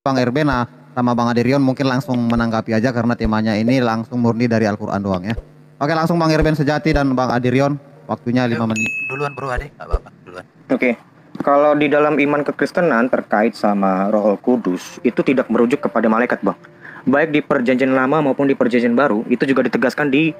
Bang Erben sama Bang Aderion mungkin langsung menanggapi aja karena temanya ini langsung murni dari Al-Quran doang ya. Oke, langsung Bang Erben Sejati dan Bang Aderion, waktunya 5 menit. Duluan bro Ade, nggak apa-apa duluan. Oke. Kalau di dalam iman kekristenan terkait sama Roh Kudus itu tidak merujuk kepada malaikat, Bang. Baik di perjanjian lama maupun di perjanjian baru itu juga ditegaskan di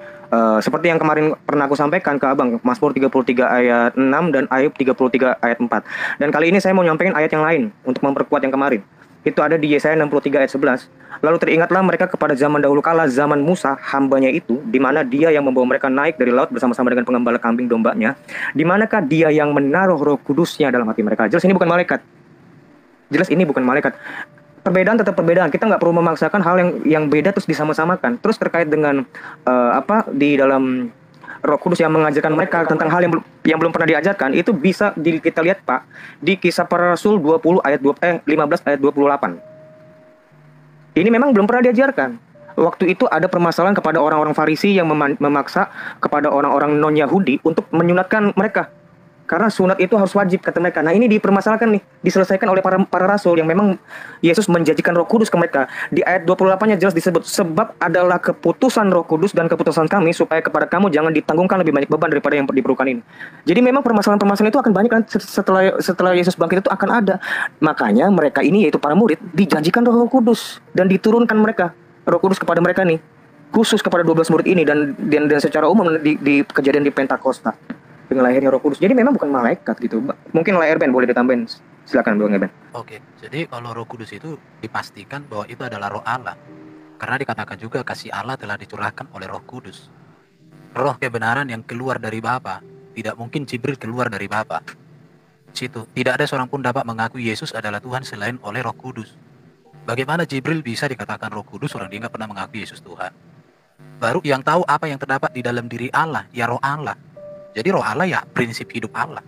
seperti yang kemarin pernah aku sampaikan ke Abang, Mazmur 33 ayat 6 dan Ayub 33 ayat 4. Dan kali ini saya mau nyampaikan ayat yang lain untuk memperkuat yang kemarin. Itu ada di Yesaya 63 ayat 11. Lalu teringatlah mereka kepada zaman dahulu kala, zaman Musa hambanya itu, di mana dia yang membawa mereka naik dari laut bersama-sama dengan pengembala kambing dombanya. Di manakah dia yang menaruh Roh Kudusnya dalam hati mereka? Jelas ini bukan malaikat. Jelas ini bukan malaikat. Perbedaan tetap perbedaan. Kita nggak perlu memaksakan hal yang beda terus disama-samakan. Terus terkait dengan di dalam Roh Kudus yang mengajarkan mereka tentang hal yang belum pernah diajarkan, itu bisa kita lihat Pak di Kisah Para Rasul 20 ayat 15 ayat 28. Ini memang belum pernah diajarkan. Waktu itu ada permasalahan kepada orang-orang Farisi yang memaksa kepada orang-orang non-Yahudi untuk menyunatkan mereka. Karena sunat itu harus wajib kata mereka. Nah ini dipermasalahkan nih, diselesaikan oleh para rasul yang memang Yesus menjanjikan Roh Kudus ke mereka. Di ayat 28-nya jelas disebut, sebab adalah keputusan Roh Kudus dan keputusan kami supaya kepada kamu jangan ditanggungkan lebih banyak beban daripada yang diperlukan ini. Jadi memang permasalahan-permasalahan itu akan banyak kan setelah Yesus bangkit itu akan ada. Makanya mereka ini yaitu para murid dijanjikan Roh Kudus dan diturunkan mereka Roh Kudus kepada mereka nih, khusus kepada 12 murid ini dan secara umum di kejadian di Pentakosta dengan lahirnya Roh Kudus. Jadi memang bukan malaikat gitu. Mungkin Erben boleh ditambahin. Silakan Bang Erben. Oke, jadi kalau Roh Kudus itu dipastikan bahwa itu adalah Roh Allah. Karena dikatakan juga kasih Allah telah dicurahkan oleh Roh Kudus. Roh kebenaran yang keluar dari Bapa. Tidak mungkin Jibril keluar dari Bapa. Situ, tidak ada seorang pun dapat mengakui Yesus adalah Tuhan selain oleh Roh Kudus. Bagaimana Jibril bisa dikatakan Roh Kudus orang dia nggak pernah mengakui Yesus Tuhan? Baru yang tahu apa yang terdapat di dalam diri Allah, ya Roh Allah. Jadi roh Allah ya prinsip hidup Allah.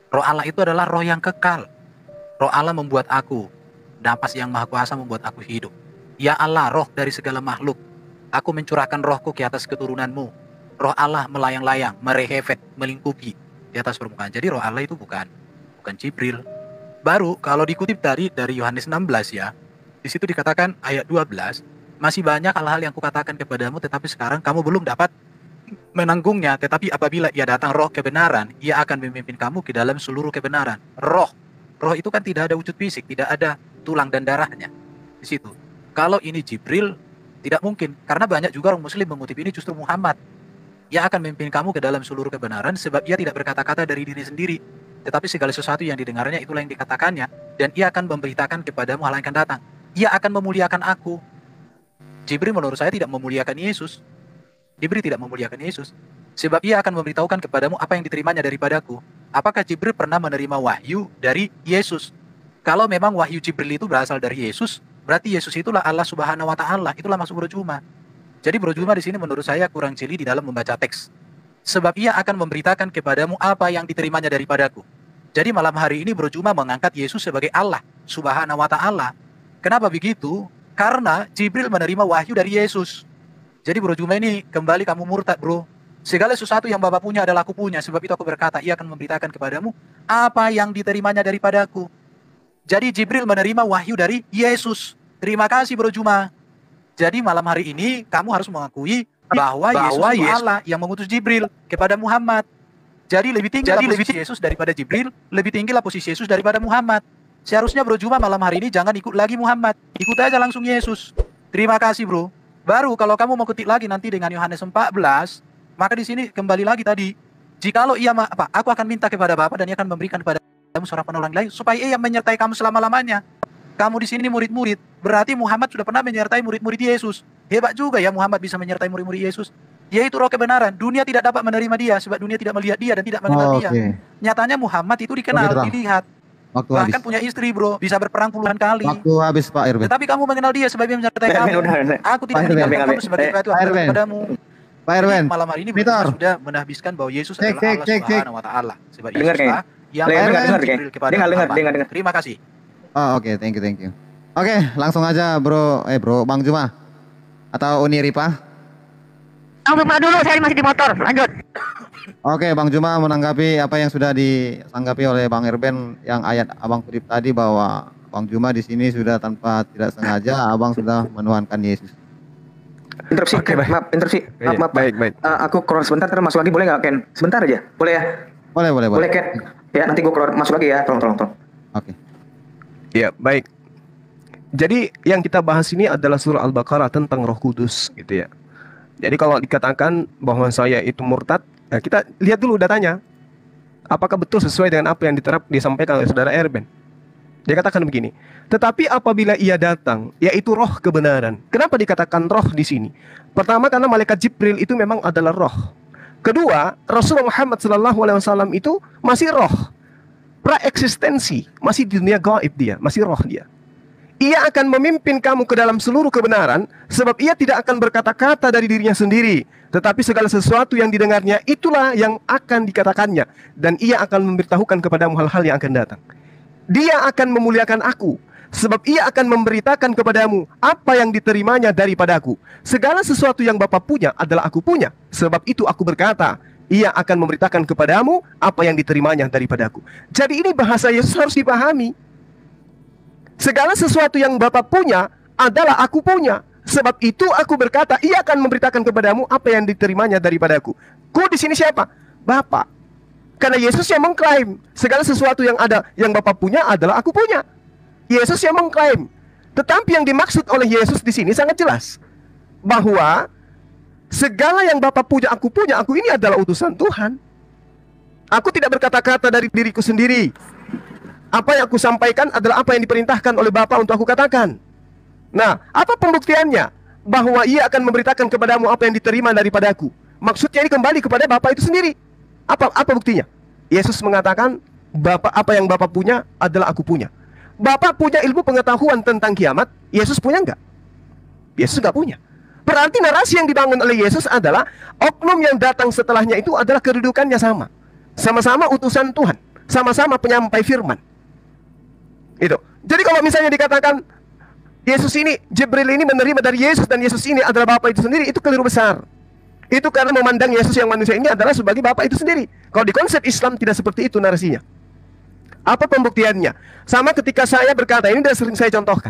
Roh Allah itu adalah roh yang kekal. Roh Allah membuat aku, napas yang maha kuasa membuat aku hidup. Ya Allah, roh dari segala makhluk. Aku mencurahkan rohku ke atas keturunanmu. Roh Allah melayang-layang, merehefet, melingkupi di atas permukaan. Jadi roh Allah itu bukan Jibril. Baru kalau dikutip dari Yohanes 16 ya, di situ dikatakan ayat 12, masih banyak hal-hal yang kukatakan kepadamu tetapi sekarang kamu belum dapat menanggungnya, tetapi apabila ia datang roh kebenaran, ia akan memimpin kamu ke dalam seluruh kebenaran. Roh itu kan tidak ada wujud fisik, tidak ada tulang dan darahnya di situ. Kalau ini Jibril, tidak mungkin, karena banyak juga orang Muslim mengutip ini justru Muhammad. Ia akan memimpin kamu ke dalam seluruh kebenaran, sebab ia tidak berkata-kata dari diri sendiri, tetapi segala sesuatu yang didengarnya itulah yang dikatakannya, dan ia akan memberitakan kepadamu hal yang akan datang. Ia akan memuliakan aku. Jibril menurut saya tidak memuliakan Yesus. Jibril tidak memuliakan Yesus, sebab ia akan memberitahukan kepadamu apa yang diterimanya daripadaku. Apakah Jibril pernah menerima wahyu dari Yesus? Kalau memang wahyu Jibril itu berasal dari Yesus, berarti Yesus itulah Allah Subhanahu wa Ta'ala. Itulah maksud Bro Juma. Jadi Bro Juma di sini menurut saya kurang jeli di dalam membaca teks. Sebab ia akan memberitakan kepadamu apa yang diterimanya daripadaku. Jadi malam hari ini Bro Juma mengangkat Yesus sebagai Allah Subhanahu wa Ta'ala. Kenapa begitu? Karena Jibril menerima wahyu dari Yesus. Jadi Bro Juma ini kembali kamu murtad bro. Segala sesuatu yang Bapa punya adalah aku punya. Sebab itu aku berkata, ia akan memberitakan kepadamu apa yang diterimanya daripadaku. Jadi Jibril menerima wahyu dari Yesus. Terima kasih Bro Juma. Jadi malam hari ini kamu harus mengakui bahwa Yesus Allah yang mengutus Jibril kepada Muhammad. Jadi lebih tinggi posisi Yesus daripada Jibril, lebih tinggilah posisi Yesus daripada Muhammad. Seharusnya Bro Juma malam hari ini jangan ikut lagi Muhammad. Ikut aja langsung Yesus. Terima kasih bro. Baru kalau kamu mau kutip lagi nanti dengan Yohanes 14, maka di sini kembali lagi tadi. Jikalau ia aku akan minta kepada Bapa dan ia akan memberikan kepadamu seorang penolong lain supaya ia menyertai kamu selama-lamanya. Kamu di sini murid-murid, berarti Muhammad sudah pernah menyertai murid-murid Yesus. Hebat juga ya Muhammad bisa menyertai murid-murid Yesus. Yaitu roh kebenaran. Dunia tidak dapat menerima dia sebab dunia tidak melihat dia dan tidak mengenal dia. Nyatanya Muhammad itu dikenal, dilihat. Bahkan habis. Punya istri bro, bisa berperang puluhan kali. Waktu habis Pak Erben. Tetapi kamu mengenal dia sebab dia menyertai kamu. Aku tidak mengenal kamu sebagai batu kepadamu. Pak Erben. Malam hari ini sudah menahbiskan bahwa Yesus adalah Allah Subhanahu wa Ta'ala. Sebab Yesuslah yang dengar. Terima kasih. Oh oke, thank you. Oke, langsung aja bro Bang Juma atau Uni Ripa. Bang Juma dulu, saya masih di motor, lanjut. Oke, Bang Juma menanggapi apa yang sudah ditanggapi oleh Bang Erben yang ayat Abang kutip tadi bahwa Bang Juma di sini sudah tanpa tidak sengaja abang sudah menuhankan Yesus. Interupsi, Oke, baik. maaf, interupsi. Iya, Maaf, baik, baik. Aku keluar sebentar, terus masuk lagi boleh nggak, Ken? Sebentar aja, boleh ya? Boleh. Boleh, Ken? Ya, nanti gue keluar masuk lagi ya, tolong. Oke. Ya, baik. Jadi yang kita bahas ini adalah surah Al-Baqarah tentang Roh Kudus gitu ya. Jadi kalau dikatakan bahwa saya itu murtad, ya kita lihat dulu datanya. Apakah betul sesuai dengan apa yang disampaikan oleh saudara Erben? Dia katakan begini, tetapi apabila ia datang, yaitu roh kebenaran. Kenapa dikatakan roh di sini? Pertama, karena malaikat Jibril itu memang adalah roh. Kedua, Rasulullah Muhammad SAW itu masih roh, pra-eksistensi, masih di dunia gaib dia, masih roh dia. Ia akan memimpin kamu ke dalam seluruh kebenaran, sebab ia tidak akan berkata-kata dari dirinya sendiri, tetapi segala sesuatu yang didengarnya itulah yang akan dikatakannya, dan ia akan memberitahukan kepadamu hal-hal yang akan datang. Dia akan memuliakan aku, sebab ia akan memberitakan kepadamu apa yang diterimanya daripadaku. Segala sesuatu yang Bapa punya adalah aku punya, sebab itu aku berkata, ia akan memberitakan kepadamu apa yang diterimanya daripadaku. Jadi ini bahasa Yesus harus dipahami. Segala sesuatu yang Bapa punya adalah aku punya, sebab itu aku berkata, ia akan memberitakan kepadamu apa yang diterimanya daripadaku. Ku di sini siapa? Bapa. Karena Yesus yang mengklaim segala sesuatu yang ada, yang Bapa punya adalah aku punya. Yesus yang mengklaim. Tetapi yang dimaksud oleh Yesus di sini sangat jelas, bahwa segala yang Bapa punya, aku ini adalah utusan Tuhan. Aku tidak berkata-kata dari diriku sendiri. Apa yang aku sampaikan adalah apa yang diperintahkan oleh Bapa untuk aku katakan. Nah, apa pembuktiannya? Bahwa ia akan memberitakan kepadamu apa yang diterima daripadaku. Maksudnya ini kembali kepada Bapa itu sendiri. Apa buktinya? Yesus mengatakan, apa yang Bapa punya adalah aku punya. Bapa punya ilmu pengetahuan tentang kiamat, Yesus punya enggak? Yesus enggak punya. Berarti narasi yang dibangun oleh Yesus adalah oknum yang datang setelahnya itu adalah kedudukannya sama. Sama-sama utusan Tuhan, sama-sama penyampai firman. Itu. Jadi kalau misalnya dikatakan Yesus ini, Jibril ini menerima dari Yesus dan Yesus ini adalah Bapa itu sendiri, itu keliru besar. Itu karena memandang Yesus yang manusia ini adalah sebagai Bapa itu sendiri. Kalau di konsep Islam tidak seperti itu narasinya. Apa pembuktiannya? Sama ketika saya berkata, ini sudah sering saya contohkan.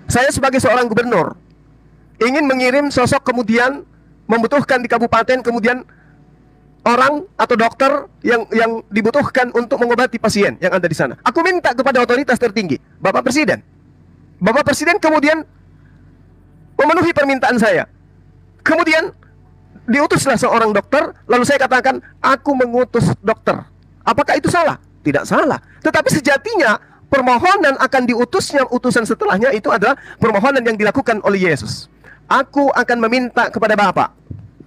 Saya sebagai seorang gubernur ingin mengirim sosok, kemudian membutuhkan di kabupaten, kemudian orang atau dokter yang dibutuhkan untuk mengobati pasien yang ada di sana. Aku minta kepada otoritas tertinggi, Bapak Presiden. Bapak Presiden kemudian memenuhi permintaan saya. Kemudian diutuslah seorang dokter, lalu saya katakan, aku mengutus dokter. Apakah itu salah? Tidak salah. Tetapi sejatinya permohonan akan diutusnya utusan setelahnya itu adalah permohonan yang dilakukan oleh Yesus. Aku akan meminta kepada Bapa.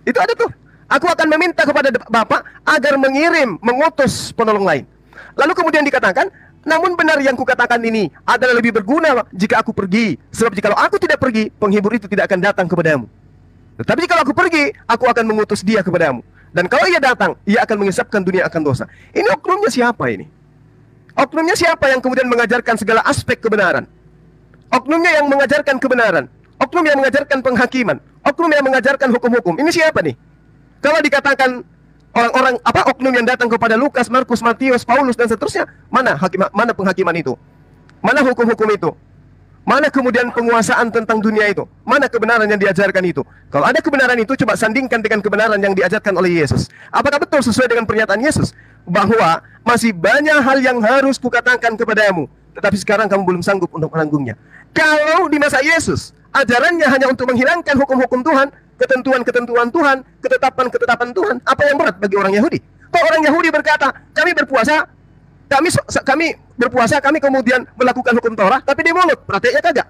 Itu ada tuh. Aku akan meminta kepada Bapa agar mengutus penolong lain. Lalu kemudian dikatakan, namun benar yang kukatakan ini adalah lebih berguna jika aku pergi. Sebab jikalau aku tidak pergi, penghibur itu tidak akan datang kepadamu. Tetapi kalau aku pergi, aku akan mengutus dia kepadamu. Dan kalau ia datang, ia akan mengisapkan dunia akan dosa. Ini oknumnya siapa ini? Oknumnya siapa yang kemudian mengajarkan segala aspek kebenaran? Oknumnya yang mengajarkan kebenaran. Oknum yang mengajarkan penghakiman. Oknum yang mengajarkan hukum-hukum. Ini siapa nih? Kalau dikatakan orang-orang oknum yang datang kepada Lukas, Markus, Matius, Paulus dan seterusnya, mana penghakiman itu? Mana hukum-hukum itu? Mana kemudian penguasaan tentang dunia itu? Mana kebenaran yang diajarkan itu? Kalau ada kebenaran itu, coba sandingkan dengan kebenaran yang diajarkan oleh Yesus. Apakah betul sesuai dengan pernyataan Yesus? Bahwa masih banyak hal yang harus kukatakan kepadamu, tetapi sekarang kamu belum sanggup untuk menanggungnya. Kalau di masa Yesus, ajarannya hanya untuk menghilangkan hukum-hukum Tuhan, ketentuan-ketentuan Tuhan, ketetapan-ketetapan Tuhan, apa yang berat bagi orang Yahudi? Kok orang Yahudi berkata, kami berpuasa, kami kemudian melakukan hukum Torah, tapi di mulut, prakteknya kagak.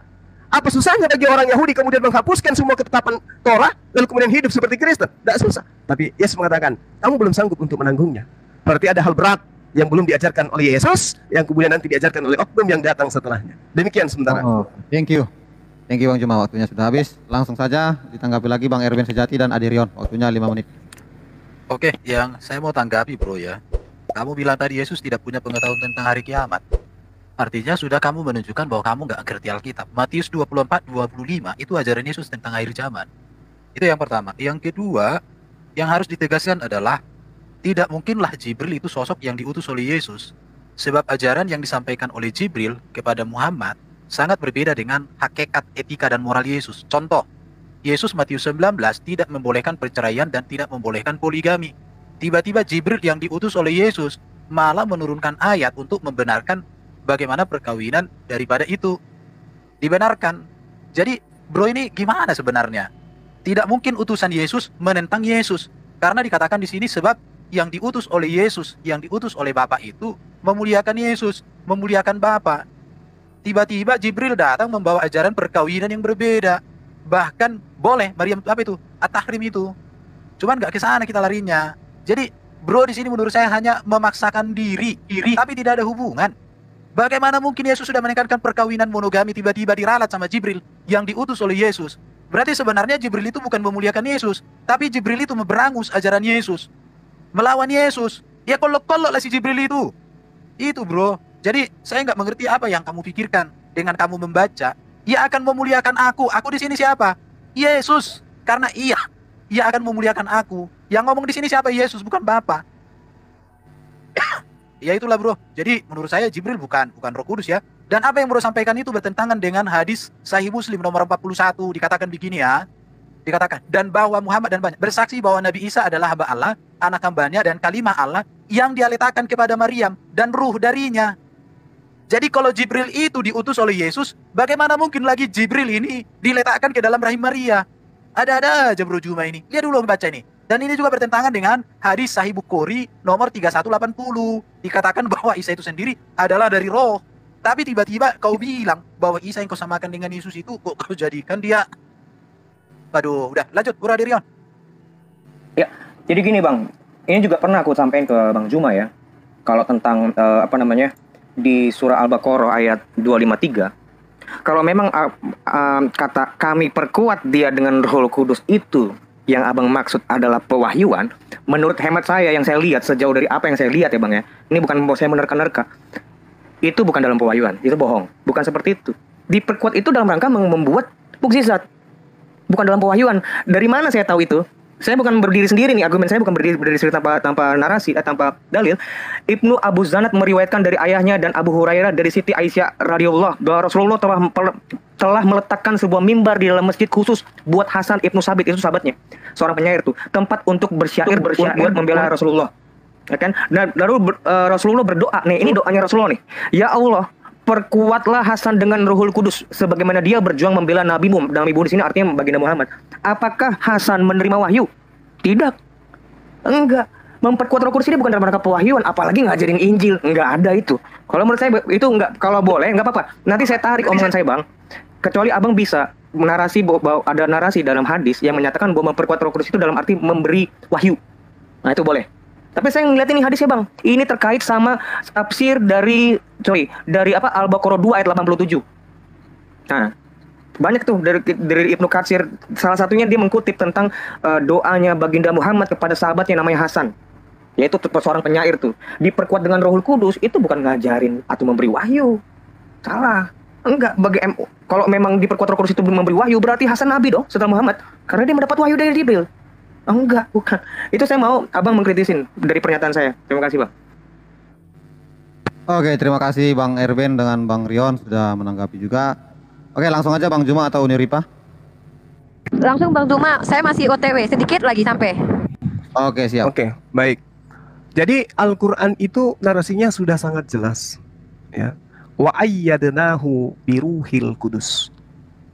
Apa susahnya bagi orang Yahudi kemudian menghapuskan semua ketetapan Torah, lalu kemudian hidup seperti Kristen? Tidak susah. Tapi Yesus mengatakan, kamu belum sanggup untuk menanggungnya. Berarti ada hal berat yang belum diajarkan oleh Yesus, yang kemudian nanti diajarkan oleh oknum yang datang setelahnya. Demikian sementara. Oh, thank you Bang Juma, waktunya sudah habis. Langsung saja ditanggapi lagi Bang Erwin Sejati dan Adirion. Waktunya 5 menit. Oke, yang saya mau tanggapi bro ya. Kamu bilang tadi Yesus tidak punya pengetahuan tentang hari kiamat. Artinya sudah kamu menunjukkan bahwa kamu nggak ngerti Alkitab. Matius 24:25 itu ajaran Yesus tentang akhir zaman. Itu yang pertama. Yang kedua, yang harus ditegaskan adalah tidak mungkinlah Jibril itu sosok yang diutus oleh Yesus. Sebab ajaran yang disampaikan oleh Jibril kepada Muhammad sangat berbeda dengan hakikat etika dan moral Yesus. Contoh, Yesus Matius 19 tidak membolehkan perceraian dan tidak membolehkan poligami. Tiba-tiba Jibril yang diutus oleh Yesus malah menurunkan ayat untuk membenarkan bagaimana perkawinan daripada itu dibenarkan. Jadi, bro, ini gimana sebenarnya? Tidak mungkin utusan Yesus menentang Yesus. Karena dikatakan di sini sebab yang diutus oleh Yesus, yang diutus oleh Bapa itu memuliakan Yesus, memuliakan Bapa. Tiba-tiba Jibril datang membawa ajaran perkawinan yang berbeda. Bahkan boleh Maryam apa itu? At-tahrim itu. Cuman nggak ke sana kita larinya. Jadi, bro, di sini menurut saya hanya memaksakan diri, tapi tidak ada hubungan. Bagaimana mungkin Yesus sudah menekankan perkawinan monogami tiba-tiba diralat sama Jibril yang diutus oleh Yesus? Berarti sebenarnya Jibril itu bukan memuliakan Yesus, tapi Jibril itu memberangus ajaran Yesus, melawan Yesus. Ya kolok-kolok lah si Jibril itu. Itu, bro. Jadi saya nggak mengerti apa yang kamu pikirkan dengan kamu membaca. Ia akan memuliakan aku. Aku di sini siapa? Yesus. Karena ia akan memuliakan aku. Yang ngomong di sini siapa? Yesus, bukan Bapa. Ya itulah, bro. Jadi menurut saya Jibril bukan Roh Kudus ya. Dan apa yang bro sampaikan itu bertentangan dengan hadis Sahih Muslim nomor 41. Dikatakan begini ya. Dikatakan, dan bahwa Muhammad dan banyak bersaksi bahwa Nabi Isa adalah hamba Allah, anak hambanya dan kalimah Allah yang dia letakkan kepada Maryam dan ruh darinya. Jadi kalau Jibril itu diutus oleh Yesus, bagaimana mungkin lagi Jibril ini diletakkan ke dalam rahim Maria? Ada-ada aja bro Juma ini. Lihat dulu membaca ini. Dan ini juga bertentangan dengan hadis Sahih Bukhari nomor 3180. Dikatakan bahwa Isa itu sendiri adalah dari roh. Tapi tiba-tiba kau bilang bahwa Isa yang kau samakan dengan Yesus itu kok kau jadikan dia. Aduh, udah lanjut Bro Adirion. Ya, jadi gini Bang. Ini juga pernah aku sampaikan ke Bang Juma ya. Kalau tentang di surah Al-Baqarah ayat 253. Kalau memang kata kami perkuat dia dengan Roh Kudus itu yang Abang maksud adalah pewahyuan, menurut hemat saya yang saya lihat sejauh dari apa yang saya lihat ya Bang ya. Ini bukan saya menerka-nerka. Itu bukan dalam pewahyuan, itu bohong. Bukan seperti itu. Diperkuat itu dalam rangka membuat mukjizat. Bukan dalam pewahyuan. Dari mana saya tahu itu? Saya bukan berdiri sendiri nih, argumen saya bukan berdiri sendiri tanpa narasi, tanpa dalil. Ibnu Abu Zanat meriwayatkan dari ayahnya dan Abu Hurairah dari Siti Aisyah radhiyallahu bahwa Rasulullah telah meletakkan sebuah mimbar di dalam masjid khusus buat Hasan Ibnu Sabit, itu sahabatnya, seorang penyair tuh, tempat untuk bersyair buat membela Rasulullah. Ya kan? Dan lalu Rasulullah berdoa, nih ini doanya Rasulullah nih. Ya Allah, perkuatlah Hasan dengan Ruhul Kudus sebagaimana dia berjuang membela nabimu. Nabimu di sini artinya baginda Muhammad. Apakah Hasan menerima wahyu? Tidak. Enggak. Memperkuat Roh Kudus ini bukan dalam rangka pewahyuan, apalagi ngajarin Injil. Enggak ada itu. Kalau menurut saya itu enggak, kalau boleh enggak apa-apa. Nanti saya tarik omongan saya, Bang. Kecuali Abang bisa narasi bahwa ada narasi dalam hadis yang menyatakan bahwa memperkuat Roh Kudus itu dalam arti memberi wahyu. Nah, itu boleh. Tapi saya ngeliat ini hadisnya Bang. Ini terkait sama tafsir dari Al-Baqarah 2 ayat 87. Nah, banyak tuh dari Ibnu Katsir. Salah satunya dia mengkutip tentang doanya baginda Muhammad kepada sahabatnya namanya Hasan. Yaitu seorang penyair tuh. Diperkuat dengan Rohul Kudus itu bukan ngajarin atau memberi wahyu. Salah. Enggak, kalau memang diperkuat Roh Kudus itu memberi wahyu, berarti Hasan nabi dong setelah Muhammad. Karena dia mendapat wahyu dari Jibril. Oh, enggak, bukan. Itu saya mau Abang mengkritisin dari pernyataan saya. Terima kasih, Bang. Oke, terima kasih Bang Erben dengan Bang Rion sudah menanggapi juga. Oke, langsung aja Bang Juma atau Uniripa. Langsung Bang Juma, saya masih OTW, sedikit lagi sampai. Oke, siap. Oke, baik. Jadi Al-Qur'an itu narasinya sudah sangat jelas, ya. Wa ayyadnahu biruhil kudus.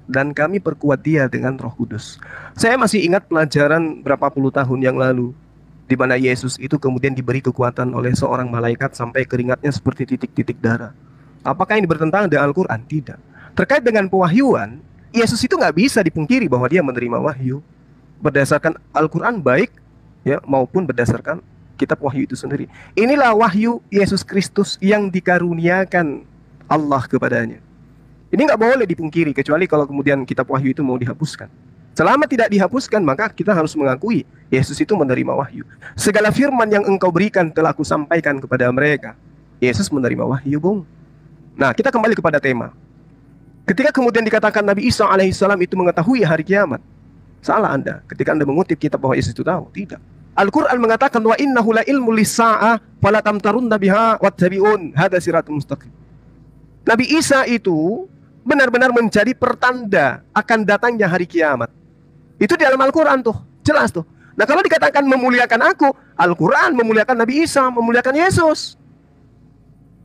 Dan kami perkuat dia dengan Roh Kudus. Saya masih ingat pelajaran berapa puluh tahun yang lalu, di mana Yesus itu kemudian diberi kekuatan oleh seorang malaikat sampai keringatnya seperti titik-titik darah. Apakah ini bertentangan dengan Al-Quran? Tidak. Terkait dengan pewahyuan, Yesus itu nggak bisa dipungkiri bahwa dia menerima wahyu berdasarkan Al-Quran baik, ya, maupun berdasarkan kitab wahyu itu sendiri. Inilah wahyu Yesus Kristus yang dikaruniakan Allah kepadanya. Ini nggak boleh dipungkiri, kecuali kalau kemudian kitab wahyu itu mau dihapuskan. Selama tidak dihapuskan, maka kita harus mengakui Yesus itu menerima wahyu. Segala firman yang engkau berikan telah aku sampaikan kepada mereka. Yesus menerima wahyu, Bung. Nah, kita kembali kepada tema. Ketika kemudian dikatakan Nabi Isa alaihissalam itu mengetahui hari kiamat, salah Anda ketika Anda mengutip kitab bahwa Yesus itu tahu. Tidak. Al-Quran mengatakan wa innahu la ilmu lis-sa'ah fala tamtarunna biha wattabi'un hadza siratul mustaqim. Nabi Isa itu benar-benar menjadi pertanda akan datangnya hari kiamat. Itu di dalam Al-Quran tuh, jelas tuh. Nah kalau dikatakan memuliakan aku, Al-Quran memuliakan Nabi Isa, memuliakan Yesus.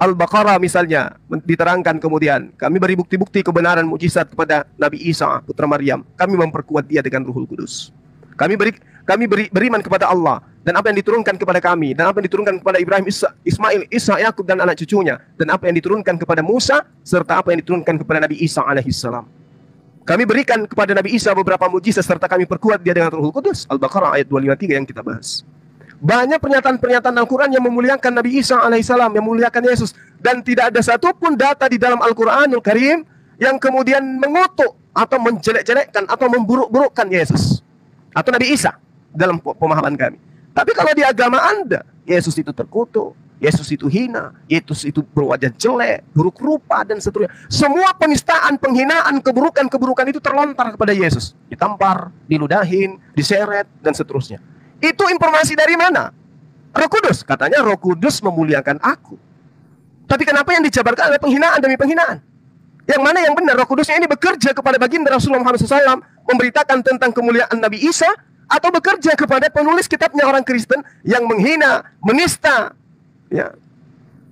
Al-Baqarah misalnya diterangkan kemudian, kami beri bukti-bukti kebenaran mukjizat kepada Nabi Isa putra Maryam. Kami memperkuat dia dengan Ruhul Kudus. Kami beriman kepada Allah dan apa yang diturunkan kepada kami dan apa yang diturunkan kepada Ibrahim, Ismail, Isa, Yakub dan anak cucunya dan apa yang diturunkan kepada Musa serta apa yang diturunkan kepada Nabi Isa alaihissalam. Kami berikan kepada Nabi Isa beberapa mukjizat serta kami perkuat dia dengan Ruhul Kudus. Al-Baqarah ayat 253 yang kita bahas. Banyak pernyataan-pernyataan Al-Quran yang memuliakan Nabi Isa alaihissalam, yang memuliakan Yesus, dan tidak ada satupun data di dalam Al-Quranul Karim yang kemudian mengutuk atau menjelek-jelekkan atau memburuk-burukkan Yesus atau Nabi Isa dalam pemahaman kami. Tapi kalau di agama Anda, Yesus itu terkutuk, Yesus itu hina, Yesus itu berwajah jelek, buruk rupa dan seterusnya. Semua penistaan, penghinaan, keburukan-keburukan itu terlontar kepada Yesus. Ditampar, diludahin, diseret dan seterusnya. Itu informasi dari mana? Roh Kudus. Katanya Roh Kudus memuliakan aku. Tapi kenapa yang dijabarkan adalah penghinaan demi penghinaan? Yang mana yang benar? Roh Kudusnya ini bekerja kepada baginda Rasulullah Muhammad SAW memberitakan tentang kemuliaan Nabi Isa, atau bekerja kepada penulis kitabnya orang Kristen yang menghina, menista, ya,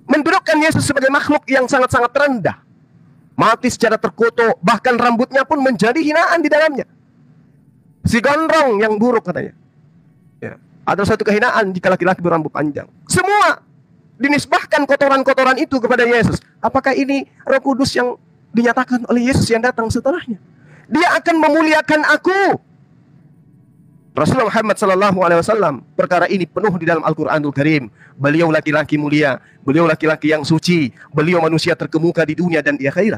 mendudukkan Yesus sebagai makhluk yang sangat-sangat rendah, mati secara terkutuk, bahkan rambutnya pun menjadi hinaan di dalamnya. Si gondrong yang buruk katanya. Ya. Ada satu kehinaan jika laki-laki berambut panjang. Semua dinisbahkan kotoran-kotoran itu kepada Yesus. Apakah ini Roh Kudus yang dinyatakan oleh Yesus yang datang setelahnya? Dia akan memuliakan aku. Rasulullah Muhammad SAW perkara ini penuh di dalam Al-Quranul Karim. Beliau laki-laki mulia, beliau laki-laki yang suci, beliau manusia terkemuka di dunia dan di akhirat.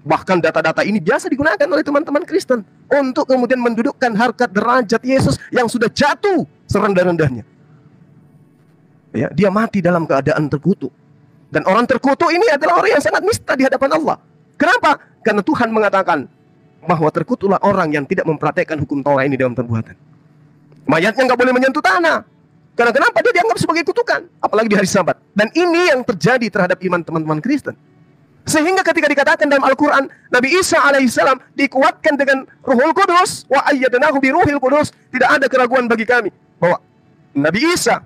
Bahkan data-data ini biasa digunakan oleh teman-teman Kristen untuk kemudian mendudukkan harkat derajat Yesus yang sudah jatuh serendah-rendahnya. Ya, dia mati dalam keadaan terkutuk. Dan orang terkutuk ini adalah orang yang sangat nista di hadapan Allah. Kenapa? Karena Tuhan mengatakan bahwa terkutuklah orang yang tidak mempraktekkan hukum Taurat ini dalam perbuatan. Mayatnya nggak boleh menyentuh tanah. Karena kenapa? Dia dianggap sebagai kutukan, apalagi di hari Sabat. Dan ini yang terjadi terhadap iman teman-teman Kristen. Sehingga ketika dikatakan dalam Al-Quran, Nabi Isa alaihissalam dikuatkan dengan Ruhul Kudus, wa ayyadnahu bi Ruhil Kudus, tidak ada keraguan bagi kami bahwa Nabi Isa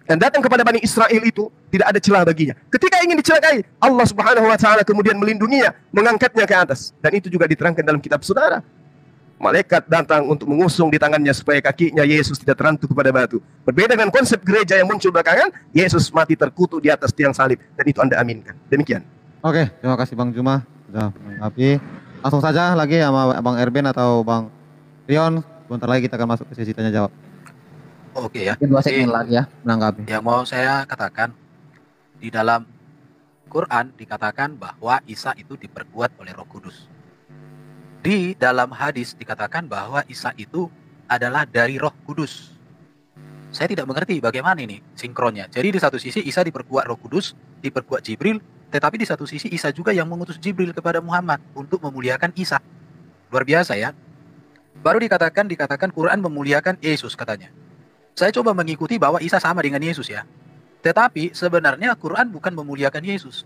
dan datang kepada Bani Israel itu tidak ada celah baginya. Ketika ingin dicelakai, Allah Subhanahu wa taala kemudian melindunginya, mengangkatnya ke atas. Dan itu juga diterangkan dalam kitab saudara. Malaikat datang untuk mengusung di tangannya supaya kakinya Yesus tidak terantuk kepada batu. Berbeda dengan konsep gereja yang muncul belakangan, Yesus mati terkutuk di atas tiang salib, dan itu Anda aminkan. Demikian. Oke, terima kasih Bang Juma sudah menanggapi. Langsung saja lagi sama Bang Erben atau Bang Rion. Sebentar lagi kita akan masuk ke sesi tanya jawab. Oke ya. Mungkin 2 segmen lagi ya menanggapi. Yang mau saya katakan, di dalam Quran dikatakan bahwa Isa itu diperkuat oleh Roh Kudus. Di dalam hadis dikatakan bahwa Isa itu adalah dari Roh Kudus. Saya tidak mengerti bagaimana ini sinkronnya. Jadi di satu sisi Isa diperkuat Roh Kudus, diperkuat Jibril, tetapi di satu sisi Isa juga yang mengutus Jibril kepada Muhammad untuk memuliakan Isa. Luar biasa ya. Baru dikatakan Quran memuliakan Yesus katanya. Saya coba mengikuti bahwa Isa sama dengan Yesus ya. Tetapi sebenarnya Quran bukan memuliakan Yesus,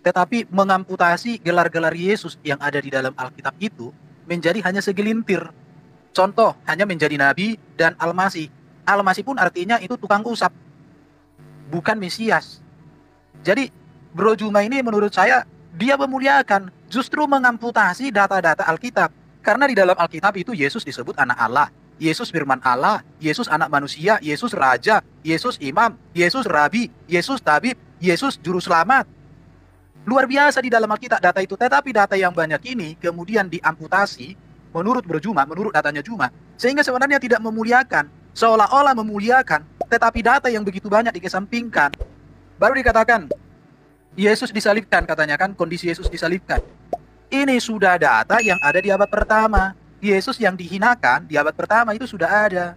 tetapi mengamputasi gelar-gelar Yesus yang ada di dalam Alkitab itu menjadi hanya segelintir. Contoh, hanya menjadi Nabi dan Al-Masih. Al-Masih pun artinya itu tukang usap, bukan Mesias. Jadi Bro Juma ini menurut saya dia memuliakan, justru mengamputasi data-data Alkitab. Karena di dalam Alkitab itu Yesus disebut anak Allah, Yesus firman Allah, Yesus anak manusia, Yesus raja, Yesus imam, Yesus rabi, Yesus tabib, Yesus juru selamat. Luar biasa di dalam Alkitab data itu. Tetapi data yang banyak ini kemudian diamputasi menurut Berjuma, menurut datanya Juma, sehingga sebenarnya tidak memuliakan, seolah-olah memuliakan, tetapi data yang begitu banyak dikesampingkan. Baru dikatakan Yesus disalibkan, katanya kan, kondisi Yesus disalibkan. Ini sudah data yang ada di abad pertama. Yesus yang dihinakan di abad pertama itu sudah ada.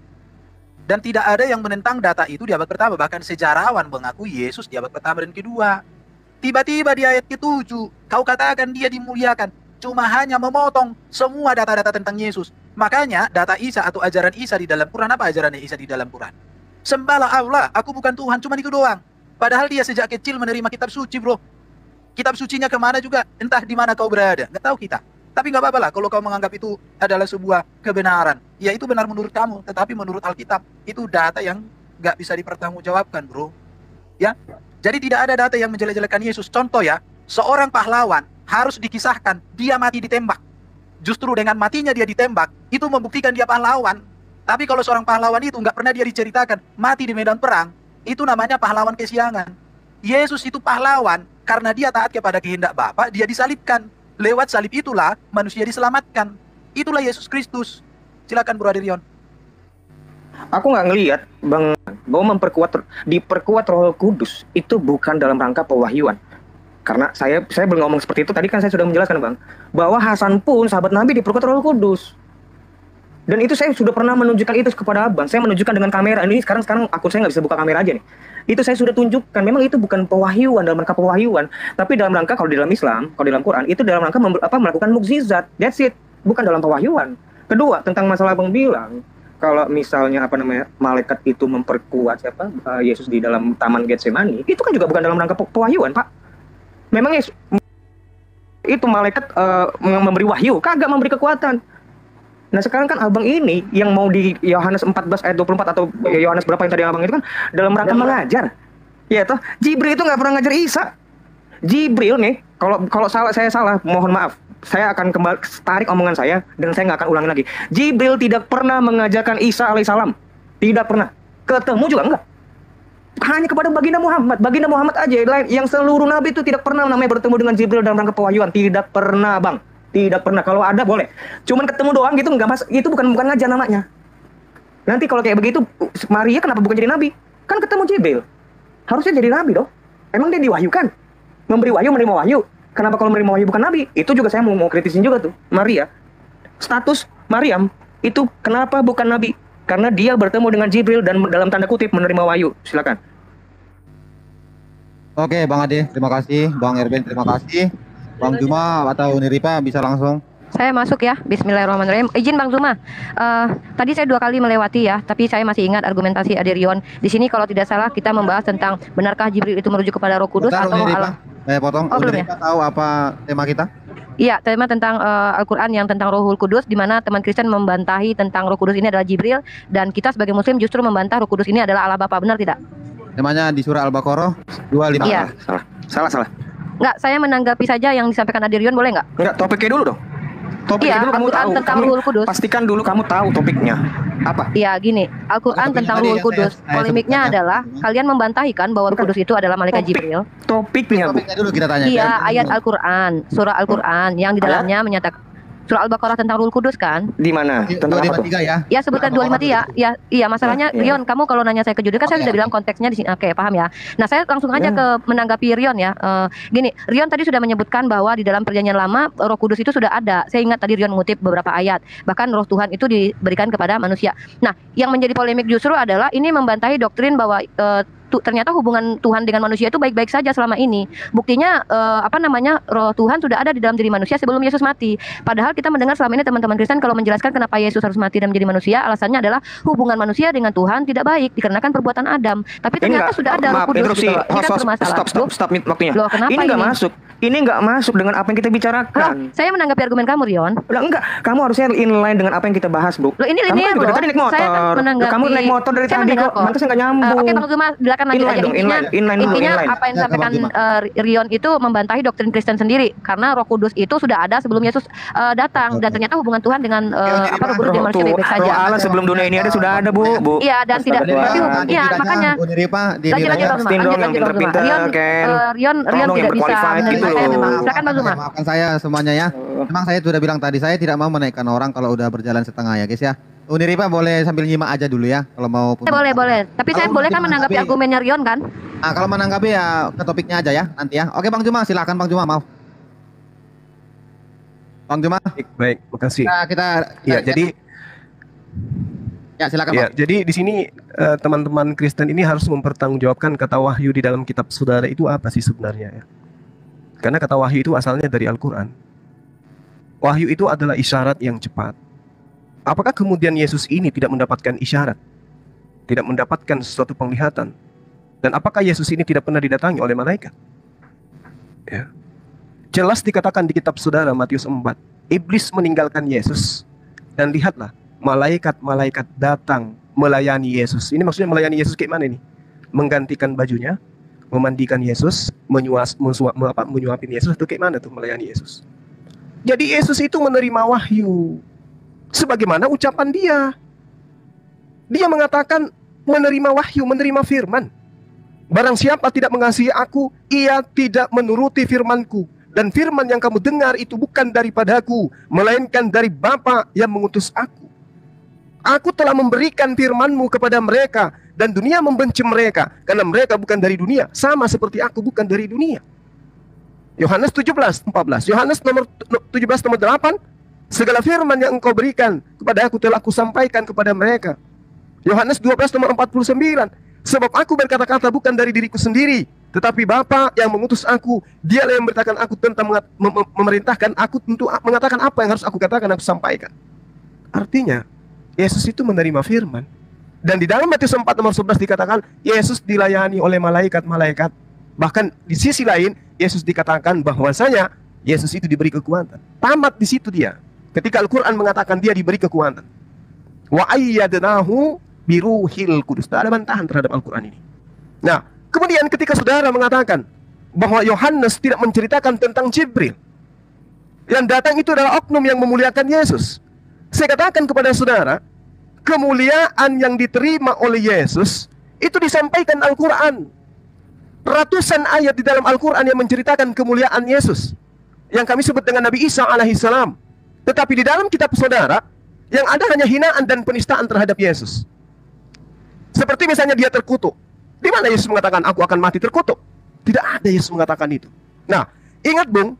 Dan tidak ada yang menentang data itu di abad pertama. Bahkan sejarawan mengakui Yesus di abad pertama dan kedua. Tiba-tiba di ayat ke-7, kau katakan dia dimuliakan. Cuma hanya memotong semua data-data tentang Yesus. Makanya data Isa atau ajaran Isa di dalam Quran, apa ajaran Isa di dalam Quran? Sembahlah Allah, aku bukan Tuhan, cuma itu doang. Padahal dia sejak kecil menerima kitab suci, bro. Kitab sucinya kemana juga, entah di mana kau berada, nggak tahu kita. Tapi nggak apa-apa lah kalau kau menganggap itu adalah sebuah kebenaran. Ya itu benar menurut kamu, tetapi menurut Alkitab itu data yang nggak bisa dipertanggungjawabkan, bro. Ya, jadi tidak ada data yang menjelek-jelekan Yesus. Contoh ya, seorang pahlawan harus dikisahkan dia mati ditembak. Justru dengan matinya dia ditembak, itu membuktikan dia pahlawan. Tapi kalau seorang pahlawan itu nggak pernah dia diceritakan mati di medan perang, itu namanya pahlawan kesiangan. Yesus itu pahlawan karena dia taat kepada kehendak Bapa, dia disalibkan. Lewat salib itulah manusia diselamatkan. Itulah Yesus Kristus. Silakan Bro Adirion. Aku nggak ngelihat Bang bahwa diperkuat Roh Kudus itu bukan dalam rangka pewahyuan. Karena saya belum ngomong seperti itu tadi, kan saya sudah menjelaskan Bang bahwa Hasan pun sahabat Nabi diperkuat Roh Kudus. Dan itu saya sudah pernah menunjukkan itu kepada Abang. Saya menunjukkan dengan kamera. Ini sekarang akun saya nggak bisa buka kamera aja nih. Itu saya sudah tunjukkan. Memang itu bukan pewahyuan dalam rangka pewahyuan, tapi dalam rangka, kalau di dalam Islam, kalau di dalam Quran itu dalam rangka melakukan mukjizat. That's it. Bukan dalam pewahyuan. Kedua, tentang masalah Abang bilang kalau misalnya malaikat itu memperkuat Yesus di dalam taman Getsemani, itu kan juga bukan dalam rangka pewahyuan, Pak. Memang itu malaikat memberi wahyu, kagak memberi kekuatan. Nah sekarang kan Abang ini yang mau di Yohanes 14 ayat 24 atau Yohanes berapa yang tadi Abang itu kan dalam rangka mengajar. Ya toh, Jibril itu nggak pernah ngajar Isa. Jibril nih, kalau saya salah, mohon maaf. Saya akan kembali tarik omongan saya dan saya nggak akan ulangi lagi. Jibril tidak pernah mengajarkan Isa alaihissalam. Tidak pernah. Ketemu juga enggak. Hanya kepada baginda Muhammad. Baginda Muhammad aja yang seluruh nabi itu tidak pernah namanya bertemu dengan Jibril dalam rangka pewahyuan. Tidak pernah, Bang. Tidak pernah. Kalau ada boleh. Cuman ketemu doang gitu nggak mas. Itu bukan ngajar namanya. Nanti kalau kayak begitu, Maria kenapa bukan jadi nabi? Kan ketemu Jibril. Harusnya jadi nabi dong. Emang dia diwahyukan? Memberi wahyu, menerima wahyu. Kenapa kalau menerima wahyu bukan nabi? Itu juga saya mau kritisin juga tuh. Maria. Status Maryam itu kenapa bukan nabi? Karena dia bertemu dengan Jibril dan dalam tanda kutip menerima wahyu. Silakan. Oke, Bang Ade, terima kasih. Bang Erben, terima kasih. Bang Juma atau Uniripa bisa langsung. Saya masuk ya, bismillahirrahmanirrahim. Izin Bang Zuma, tadi saya 2 kali melewati ya, tapi saya masih ingat argumentasi Adirion. Di sini kalau tidak salah kita membahas tentang benarkah Jibril itu merujuk kepada Roh Kudus Bentar, atau Uniripa. Allah. Saya potong. Oh, belum Uniripa tahu apa tema kita? Iya, tema tentang Al-Quran yang tentang Rohul Kudus, di mana teman Kristen membantahi tentang Roh Kudus ini adalah Jibril, dan kita sebagai Muslim justru membantah Roh Kudus ini adalah Allah Bapa, benar tidak? Temanya di surah Al-Baqarah 25. Iya. Salah. Enggak, saya menanggapi saja yang disampaikan Adirion, boleh nggak? Enggak, topiknya dulu dong. Topiknya Iya, dulu kamu Al-Quran tahu. tentang Ruhul Kudus. Pastikan dulu kamu tahu topiknya. Apa? Iya, gini, Al-Quran Topiknya tentang tadi Ruhul yang Kudus. saya Polemiknya sebutkan ya. adalah kalian membantahi kan bahwa Ruh Bukan. Kudus itu adalah malaikat Topik. Jibril. Topiknya, Bu. Topiknya dulu kita tanya. Iya, Jangan ayat dulu. Al-Quran, surah Al-Quran yang di dalamnya menyatakan surah Al-Baqarah tentang Ruhul Kudus kan? Di mana? Tentang apa tuh? 253 ya. Ya sebutkan 253 ya. Iya, masalahnya Iya. Rion, kamu kalau nanya saya ke judul kan saya Oke. sudah bilang konteksnya di sini. Oke, paham ya. Nah, saya langsung aja Ya. ke menanggapi Rion ya. Gini, Rion tadi sudah menyebutkan bahwa di dalam Perjanjian Lama Roh Kudus itu sudah ada. Saya ingat tadi Rion mengutip beberapa ayat. Bahkan Roh Tuhan itu diberikan kepada manusia. Nah, yang menjadi polemik justru adalah ini membantahi doktrin bahwa ternyata hubungan Tuhan dengan manusia itu baik-baik saja selama ini. Buktinya Roh Tuhan sudah ada di dalam diri manusia sebelum Yesus mati. Padahal kita mendengar selama ini teman-teman Kristen kalau menjelaskan kenapa Yesus harus mati dan menjadi manusia, alasannya adalah hubungan manusia dengan Tuhan tidak baik dikarenakan perbuatan Adam. Tapi ternyata sudah ada Roh Maaf, Kudus interupsi. gitu loh. Ini kan bermasalah. Stop waktunya. Loh, kenapa ini nggak ini? masuk. Ini nggak masuk dengan apa yang kita Loh, bicarakan. saya menanggapi argumen kamu, Rion. Udah enggak, kamu harusnya inline dengan apa yang kita bahas, Bu. Loh, ini Kamu linear kan juga loh. dari tadi naik motor. Saya kan menanggapi. Kamu naik motor dari Saya tadi mendengar kok. Mantasnya nggak nyambung. Oke, Bang Zuma, silakan lanjut Inline aja. dong, inline dulu, Intinya inline. apa yang Ya, disampaikan Bang Zuma. Rion itu membantahi doktrin Kristen sendiri karena Roh Kudus itu sudah ada sebelum Yesus datang, dan ternyata hubungan Tuhan dengan Roh Kudus dengan manusia baik-baik saja. Roh Allah sebelum dunia ini ada sudah ada, Bu. Iya, dan tidak berarti iya makanya Uniripa di lanjut Bang Zuma. Pastiin dong yang Bang Zuma. pinter-pinter, Ken. Rion Tolong yang tidak bisa berqualified menerima gitu saya loh. memang. Silakan Bang Zuma. Maafkan saya semuanya ya. Memang saya sudah bilang tadi saya tidak mau menaikkan orang kalau udah berjalan setengah ya guys ya. Uniripa boleh sambil nyimak aja dulu ya kalau mau. Boleh. Tapi saya Kalau boleh kan mungkin menanggapi menanggapi- argumennya Rion kan? Nah, kalau menanggapi ya ke topiknya aja ya nanti ya. Oke Bang Juma, silakan Bang Juma, maaf. Bang Juma. Baik, makasih. Kita Ya, jadi ya silakan ya, Bang. jadi di sini teman-teman Kristen ini harus mempertanggungjawabkan kata wahyu di dalam kitab saudara itu apa sih sebenarnya ya? Karena kata wahyu itu asalnya dari Al-Quran. Wahyu itu adalah isyarat yang cepat. Apakah kemudian Yesus ini tidak mendapatkan isyarat? tidak mendapatkan sesuatu penglihatan. Dan apakah Yesus ini tidak pernah didatangi oleh malaikat? Ya. Jelas dikatakan di kitab saudara Matius 4, iblis meninggalkan Yesus, dan lihatlah malaikat-malaikat datang melayani Yesus. Ini maksudnya melayani Yesus kayak mana ini? Menggantikan bajunya, memandikan Yesus, menyuapin Yesus, atau kayak mana tuh melayani Yesus? Jadi Yesus itu menerima wahyu sebagaimana ucapan dia. Dia mengatakan menerima wahyu, menerima firman. Barang siapa tidak mengasihi aku, ia tidak menuruti firmanku. Dan firman yang kamu dengar itu bukan daripadaku, melainkan dari Bapa yang mengutus aku. Aku telah memberikan firmanmu kepada mereka, dan dunia membenci mereka, karena mereka bukan dari dunia, sama seperti aku bukan dari dunia. Yohanes 17:14. Yohanes nomor 17 nomor 8. Segala firman yang engkau berikan kepada aku telah aku sampaikan kepada mereka. Yohanes 12 nomor 49. Sebab aku berkata-kata bukan dari diriku sendiri, tetapi Bapa yang mengutus aku, dialah yang memberitakan aku tentang memerintahkan aku untuk mengatakan apa yang harus aku katakan, aku sampaikan. Artinya, Yesus itu menerima firman. Dan di dalam Matius 4 nomor 11 dikatakan, Yesus dilayani oleh malaikat-malaikat. Bahkan di sisi lain, Yesus dikatakan bahwasanya Yesus itu diberi kekuatan. Tamat di situ dia. Ketika Al-Quran mengatakan dia diberi kekuatan. Wa ayyadnahu biruhil kudus. Tak ada bantahan terhadap Al-Quran ini. Nah, kemudian ketika saudara mengatakan bahwa Yohanes tidak menceritakan tentang Jibril, yang datang itu adalah oknum yang memuliakan Yesus. Saya katakan kepada saudara, kemuliaan yang diterima oleh Yesus itu disampaikan Al-Quran. Ratusan ayat di dalam Al-Quran yang menceritakan kemuliaan Yesus, yang kami sebut dengan Nabi Isa alaihissalam. Tetapi di dalam kitab saudara, yang ada hanya hinaan dan penistaan terhadap Yesus. Seperti misalnya dia terkutuk. Di mana Yesus mengatakan, aku akan mati terkutuk? Tidak ada Yesus mengatakan itu. Nah, ingat Bung,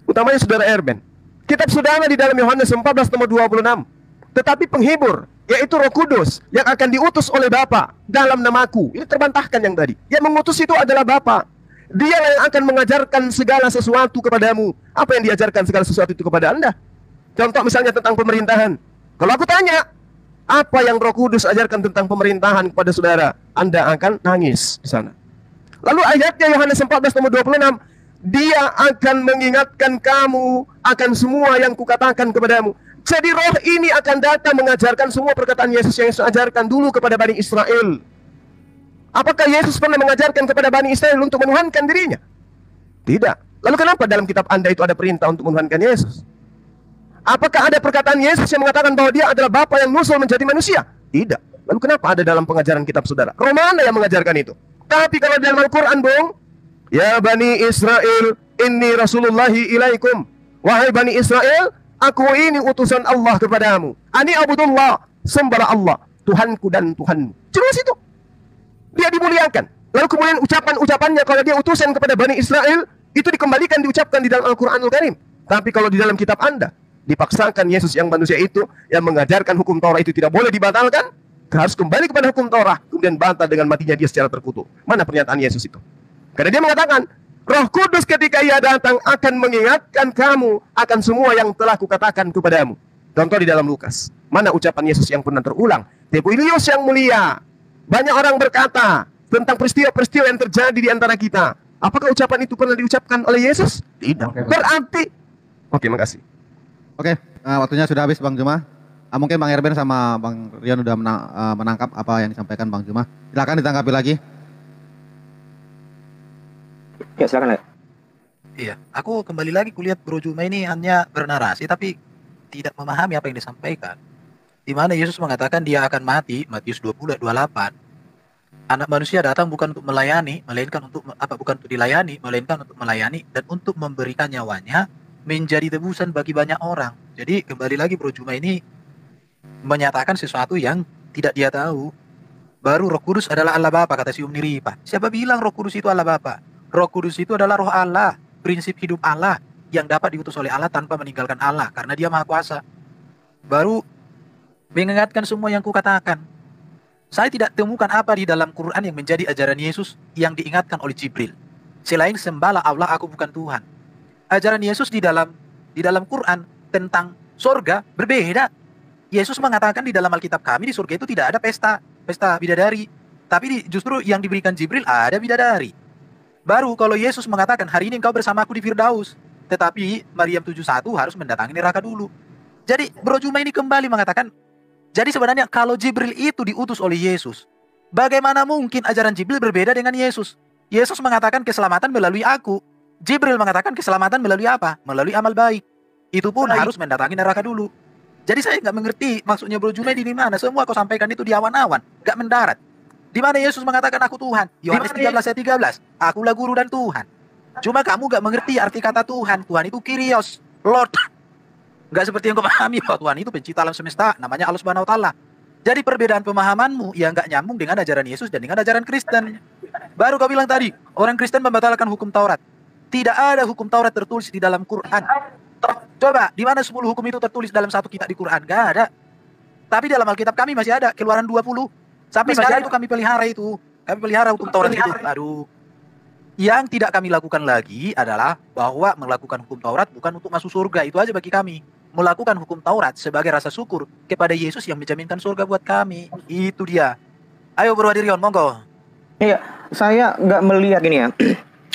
utamanya saudara Erben, kitab saudara di dalam Yohanes 14 nomor 26. Tetapi penghibur, yaitu Roh Kudus, yang akan diutus oleh Bapa dalam namaku. Ini terbantahkan yang tadi. Yang mengutus itu adalah Bapa. Dia yang akan mengajarkan segala sesuatu kepadamu. Apa yang diajarkan segala sesuatu itu kepada Anda? Contoh misalnya tentang pemerintahan. Kalau aku tanya, apa yang Roh Kudus ajarkan tentang pemerintahan kepada saudara? Anda akan nangis di sana. Lalu ayatnya Yohanes 14 nomor 26, dia akan mengingatkan kamu akan semua yang kukatakan kepadamu. Jadi roh ini akan datang mengajarkan semua perkataan Yesus yang Yesus ajarkan dulu kepada Bani Israel. Apakah Yesus pernah mengajarkan kepada Bani Israel untuk menuhankan dirinya? Tidak. Lalu kenapa dalam kitab Anda itu ada perintah untuk menuhankan Yesus? Apakah ada perkataan Yesus yang mengatakan bahwa dia adalah Bapa yang nusul menjadi manusia? Tidak. Lalu kenapa ada dalam pengajaran kitab saudara? Roh mana yang mengajarkan itu? Tapi kalau dalam Al-Quran, Bung, ya Bani Israel, inni Rasulullahi ilaikum. Wahai Bani Israel, aku ini utusan Allah kepadamu. Ani abudullah, sembahlah Allah, Tuhanku dan Tuhanmu. Jelas itu. Dia dimuliakan. Lalu kemudian ucapan-ucapannya kalau dia utusan kepada Bani Israel, itu dikembalikan, diucapkan di dalam Al-Quranul Karim. Tapi kalau di dalam kitab Anda, dipaksakan Yesus yang manusia itu, yang mengajarkan hukum Taurat itu tidak boleh dibatalkan, harus kembali kepada hukum Taurat, kemudian bantah dengan matinya dia secara terkutuk. Mana pernyataan Yesus itu? Karena dia mengatakan, Roh Kudus ketika ia datang akan mengingatkan kamu akan semua yang telah kukatakan kepadamu. Contoh di dalam Lukas. Mana ucapan Yesus yang pernah terulang? Tiberius yang mulia. Banyak orang berkata tentang peristiwa-peristiwa yang terjadi di antara kita. Apakah ucapan itu pernah diucapkan oleh Yesus? Tidak. Berarti. Oke, makasih. Oke, waktunya sudah habis Bang Juma. Mungkin Bang Erben sama Bang Rian sudah menangkap apa yang disampaikan Bang Juma. Silakan ditanggapi lagi. Ya, silakan. Iya, aku kembali lagi kulihat Bro Juma ini hanya bernarasi tapi tidak memahami apa yang disampaikan. Di mana Yesus mengatakan dia akan mati, Matius 20:28. Anak manusia datang bukan untuk melayani, melainkan untuk bukan untuk dilayani, melainkan untuk melayani dan untuk memberikan nyawanya menjadi tebusan bagi banyak orang. Jadi kembali lagi Bro Juma ini menyatakan sesuatu yang tidak dia tahu. Baru Roh Kudus adalah Allah Bapa, kata si Niripa. Siapa bilang Roh Kudus itu Allah Bapa? Roh Kudus itu adalah roh Allah, prinsip hidup Allah yang dapat diutus oleh Allah tanpa meninggalkan Allah karena dia Maha Kuasa. Baru mengingatkan semua yang kukatakan. Saya tidak temukan apa di dalam Quran yang menjadi ajaran Yesus yang diingatkan oleh Jibril. Selain sembahlah Allah, aku bukan Tuhan. Ajaran Yesus di dalam Quran tentang surga berbeda. Yesus mengatakan di dalam Alkitab kami di surga itu tidak ada pesta. pesta bidadari. Tapi justru yang diberikan Jibril ada bidadari. Baru kalau Yesus mengatakan, hari ini engkau bersamaku di Firdaus. Tetapi Maryam 71 harus mendatangi neraka dulu. Jadi Bro Juma ini kembali mengatakan, jadi sebenarnya kalau Jibril itu diutus oleh Yesus, bagaimana mungkin ajaran Jibril berbeda dengan Yesus? Yesus mengatakan keselamatan melalui aku. Jibril mengatakan keselamatan melalui apa? Melalui amal baik. Itu pun harus mendatangi neraka dulu. Jadi saya nggak mengerti maksudnya Bro Juma di mana. Semua kau sampaikan itu di awan-awan, nggak mendarat. Di mana Yesus mengatakan aku Tuhan? Yohanes 13 ayat 13. Akulah guru dan Tuhan. Cuma kamu gak mengerti arti kata Tuhan. Tuhan itu Kyrios, Lord. Gak seperti yang kau pahami bahwa Tuhan itu pencipta alam semesta. Namanya Allah Subhanahu wa Ta'ala. Jadi perbedaan pemahamanmu yang gak nyambung dengan ajaran Yesus dan dengan ajaran Kristen. Baru kau bilang tadi, orang Kristen membatalkan hukum Taurat. Tidak ada hukum Taurat tertulis di dalam Quran. Coba, di mana 10 hukum itu tertulis dalam satu kitab di Quran? Gak ada. Tapi dalam Alkitab kami masih ada, Keluaran 20. Sampai sekarang itu kami pelihara itu. Kami pelihara hukum Taurat itu. Aduh. Yang tidak kami lakukan lagi adalah bahwa melakukan hukum Taurat bukan untuk masuk surga. Itu aja bagi kami. Melakukan hukum Taurat sebagai rasa syukur kepada Yesus yang menjaminkan surga buat kami. Itu dia. Ayo Bro Adirion, monggo. Iya, saya nggak melihat gini ya.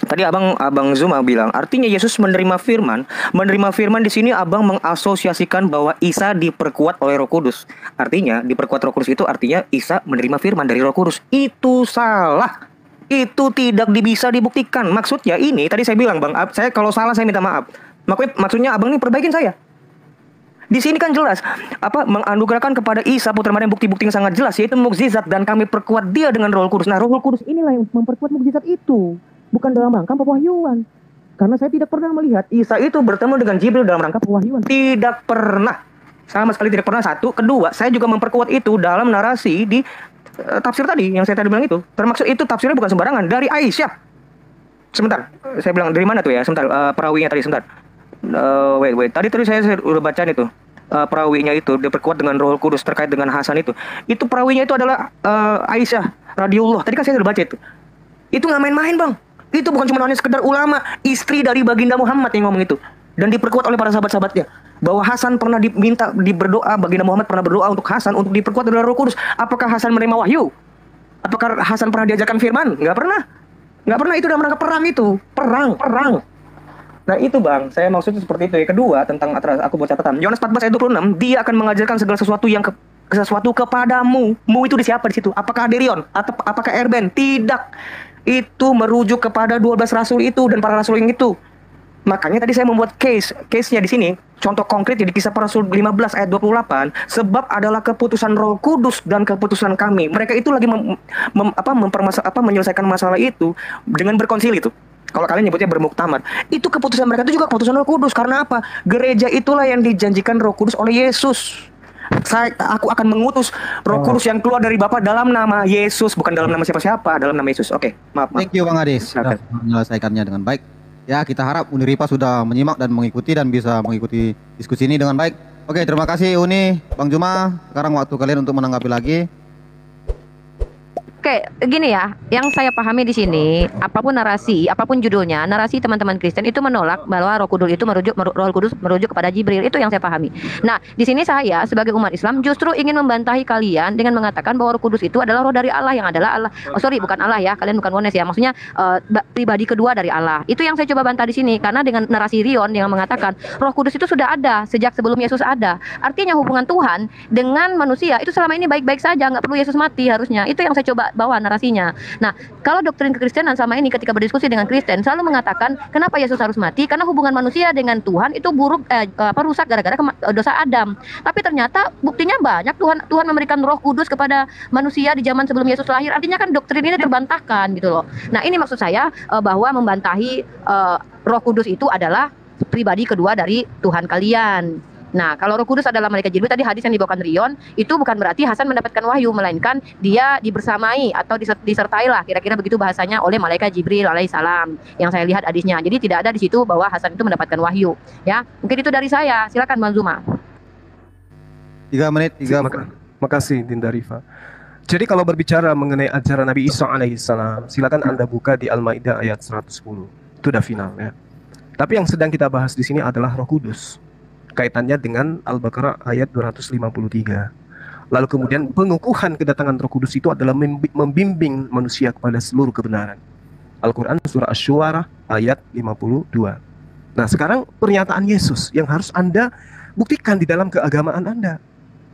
Tadi abang Zuma bilang artinya Yesus menerima firman di sini abang mengasosiasikan bahwa Isa diperkuat oleh Roh Kudus. Artinya diperkuat Roh Kudus itu artinya Isa menerima firman dari Roh Kudus. Itu salah. Itu tidak bisa dibuktikan. Maksudnya ini tadi saya bilang Bang, saya kalau salah saya minta maaf. Maksudnya abang ini perbaikin saya. Di sini kan jelas menganugerahkan kepada Isa putra Maryam bukti-bukti yang sangat jelas yaitu mukjizat dan kami perkuat dia dengan Roh Kudus. Nah, Roh Kudus inilah yang memperkuat mukjizat itu. Bukan dalam rangka pewahyuan. Karena saya tidak pernah melihat Isa itu bertemu dengan Jibril dalam rangka pewahyuan. Tidak pernah. Sama sekali tidak pernah. Satu. Kedua, saya juga memperkuat itu dalam narasi di tafsir tadi yang saya tadi bilang itu. Termaksud itu tafsirnya bukan sembarangan. Dari Aisyah. Sebentar. Saya bilang dari mana tuh ya? Sebentar. Perawinya tadi. Sebentar. Wait. Tadi saya udah bacaan itu. Perawinya itu diperkuat dengan Roh Kudus terkait dengan Hasan itu. Itu perawinya itu adalah Aisyah radhiyallahu. Tadi kan saya udah baca itu. Itu nggak main-main Bang. Itu bukan cuma hanya sekedar ulama, istri dari baginda Muhammad yang ngomong itu. Dan diperkuat oleh para sahabat-sahabatnya. Bahwa Hasan pernah berdoa, baginda Muhammad pernah berdoa untuk Hasan untuk diperkuat dengan Roh Kudus. Apakah Hasan menerima wahyu? Apakah Hasan pernah diajarkan firman? Nggak pernah. Nggak pernah, itu dalam rangka perang itu. Perang. Nah itu Bang, saya maksudnya seperti itu. Yang kedua tentang aku buat catatan. Yohanes 14 ayat 26, dia akan mengajarkan segala sesuatu sesuatu kepadamu. Mu itu di siapa di situ? Apakah Adirion atau apakah Erben? Tidak. Itu merujuk kepada 12 rasul itu dan para rasul yang itu. Makanya tadi saya membuat case-nya di sini. Contoh konkret di Kisah Para Rasul 15 ayat 28, sebab adalah keputusan Roh Kudus dan keputusan kami. Mereka itu lagi menyelesaikan masalah itu dengan berkonsili itu. Kalau kalian nyebutnya bermuktamar, itu keputusan mereka itu juga keputusan Roh Kudus. Karena apa? Gereja itulah yang dijanjikan Roh Kudus oleh Yesus. Aku akan mengutus Roh Kudus yang keluar dari Bapa dalam nama Yesus, bukan dalam nama siapa-siapa, dalam nama Yesus. Oke, maaf. Thank you Bang Adis sudah menyelesaikannya dengan baik. Ya, kita harap Uniripa sudah menyimak dan mengikuti dan bisa mengikuti diskusi ini dengan baik. Oke, terima kasih Uni, Bang Juma. Sekarang waktu kalian untuk menanggapi lagi. Oke, gini ya, yang saya pahami di sini, apapun narasi, apapun judulnya, narasi teman-teman Kristen itu menolak bahwa Roh Kudus itu merujuk kepada Jibril. Itu yang saya pahami. Nah, di sini saya sebagai umat Islam justru ingin membantahi kalian dengan mengatakan bahwa Roh Kudus itu adalah roh dari Allah yang adalah Allah. Oh sorry, bukan Allah ya, kalian bukan oneness ya. Maksudnya pribadi kedua dari Allah. Itu yang saya coba bantah di sini karena dengan narasi Rion yang mengatakan Roh Kudus itu sudah ada sejak sebelum Yesus ada. Artinya hubungan Tuhan dengan manusia itu selama ini baik-baik saja, nggak perlu Yesus mati harusnya. Itu yang saya coba bawa narasinya. Nah, kalau doktrin kekristenan sama ini ketika berdiskusi dengan Kristen selalu mengatakan kenapa Yesus harus mati? Karena hubungan manusia dengan Tuhan itu rusak gara-gara dosa Adam. Tapi ternyata buktinya banyak. Tuhan memberikan Roh Kudus kepada manusia di zaman sebelum Yesus lahir. Artinya kan doktrin ini terbantahkan gitu loh. Nah, ini maksud saya bahwa membantahi Roh Kudus itu adalah pribadi kedua dari Tuhan kalian. Nah, kalau Roh Kudus adalah malaikat Jibril, tadi hadis yang dibawakan Rion, itu bukan berarti Hasan mendapatkan wahyu, melainkan dia dibersamai atau disertai lah, kira-kira begitu bahasanya oleh malaikat Jibril alaihissalam. Yang saya lihat hadisnya. Jadi tidak ada di situ bahwa Hasan itu mendapatkan wahyu. Ya, mungkin itu dari saya. Silakan Bang Zuma. 3 menit. Makasih Dinda Rifa. Jadi kalau berbicara mengenai ajaran Nabi Isa alaihissalam, silakan Anda buka di Al-Maidah ayat 110. Itu udah final ya. Tapi yang sedang kita bahas di sini adalah Roh Kudus. Kaitannya dengan Al-Baqarah ayat 253. Lalu kemudian pengukuhan kedatangan Roh Kudus itu adalah membimbing manusia kepada seluruh kebenaran. Al-Quran surah Asy-Syu'ara ayat 52. Nah sekarang pernyataan Yesus yang harus Anda buktikan di dalam keagamaan Anda.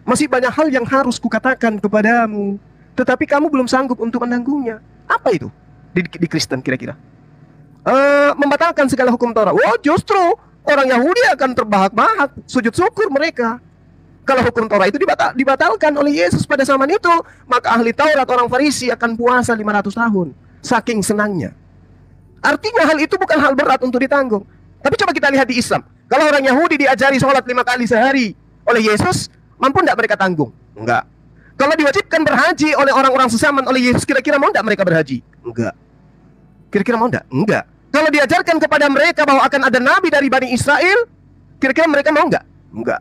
Masih banyak hal yang harus kukatakan kepadamu, tetapi kamu belum sanggup untuk menanggungnya. Apa itu di Kristen kira-kira? Membatalkan segala hukum Taurat. Oh justru orang Yahudi akan terbahak-bahak sujud syukur mereka. Kalau hukum Taurat itu dibatalkan oleh Yesus pada zaman itu, maka ahli Taurat orang Farisi akan puasa 500 tahun. Saking senangnya. Artinya hal itu bukan hal berat untuk ditanggung. Tapi coba kita lihat di Islam. Kalau orang Yahudi diajari sholat 5 kali sehari oleh Yesus, mampu tidak mereka tanggung? Enggak. Kalau diwajibkan berhaji oleh orang-orang sesaman oleh Yesus, kira-kira mau tidak mereka berhaji? Enggak. Kira-kira mau tidak? Enggak. Kalau diajarkan kepada mereka bahwa akan ada nabi dari Bani Israel, kira-kira mereka mau enggak? Enggak.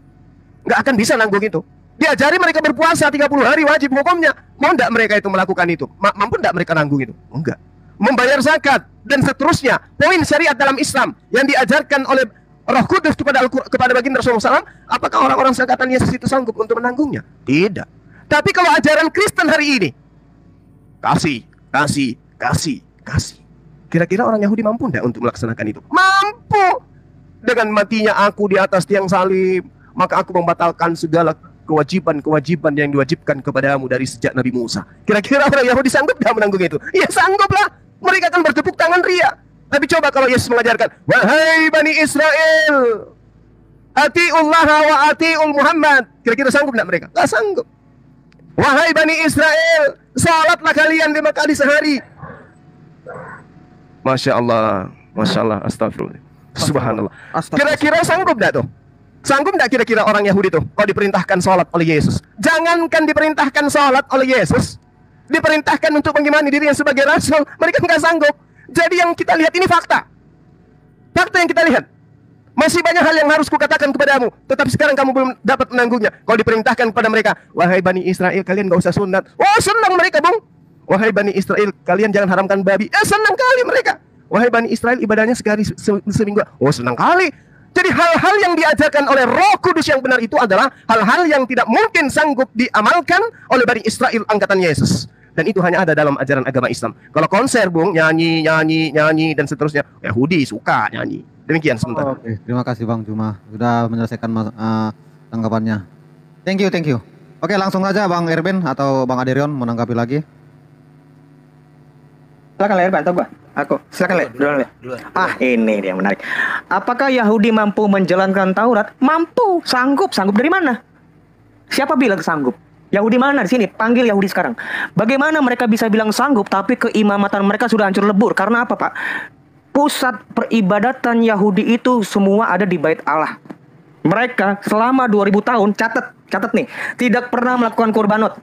Nggak akan bisa nanggung itu. Diajari mereka berpuasa 30 hari wajib hukumnya. Mau enggak mereka itu melakukan itu? Mampu enggak mereka nanggung itu? Enggak. Membayar zakat dan seterusnya. Poin syariat dalam Islam yang diajarkan oleh Roh Kudus kepada baginda Rasulullah SAW, apakah orang-orang seangkatan Yesus itu sanggup untuk menanggungnya? Tidak. Tapi kalau ajaran Kristen hari ini, kasih. Kira-kira orang Yahudi mampu enggak untuk melaksanakan itu? Mampu. Dengan matinya aku di atas tiang salib, maka aku membatalkan segala kewajiban-kewajiban yang diwajibkan kepadamu dari sejak Nabi Musa. Kira-kira orang Yahudi sanggup gak menanggung itu? Ya sangguplah. Mereka akan bertepuk tangan ria. Tapi coba kalau Yesus mengajarkan, wahai Bani Israel, ati'ullah wa ati'ul Muhammad. Kira-kira sanggup gak mereka? Gak sanggup. Wahai Bani Israel, salatlah kalian 5 kali sehari. Masya Allah, astagfirullah. Subhanallah. Kira-kira sanggup gak tuh? Sanggup nggak kira-kira orang Yahudi itu kalau diperintahkan sholat oleh Yesus? Jangankan diperintahkan sholat oleh Yesus, diperintahkan untuk mengimani dirinya sebagai rasul, mereka nggak sanggup. Jadi yang kita lihat ini fakta. Fakta yang kita lihat. Masih banyak hal yang harus kukatakan kepadamu, tetapi sekarang kamu belum dapat menanggungnya. Kalau diperintahkan kepada mereka, wahai Bani Israel, kalian nggak usah sunat. Oh senang mereka bung. Wahai Bani Israel, kalian jangan haramkan babi. Senang kali mereka. Wahai Bani Israel, ibadahnya sekali seminggu. Oh senang kali. Jadi hal-hal yang diajarkan oleh Roh Kudus yang benar itu adalah hal-hal yang tidak mungkin sanggup diamalkan oleh Bani Israel angkatan Yesus. Dan itu hanya ada dalam ajaran agama Islam. Kalau konser bung, nyanyi dan seterusnya, Yahudi suka nyanyi. Demikian sebentar. Oke, terima kasih Bang Juma sudah menyelesaikan tanggapannya. Thank you. Oke, langsung aja Bang Erben atau Bang Aderion menanggapi lagi. Silakan Erben atau gua? Aku. Silakan Le. Duluan. Ini dia yang menarik. Apakah Yahudi mampu menjalankan Taurat? Mampu, sanggup dari mana? Siapa bilang sanggup? Yahudi mana di sini? Panggil Yahudi sekarang. Bagaimana mereka bisa bilang sanggup tapi keimamatan mereka sudah hancur lebur? Karena apa, Pak? Pusat peribadatan Yahudi itu semua ada di Bait Allah. Mereka selama 2000 tahun, catat nih, tidak pernah melakukan kurbanot.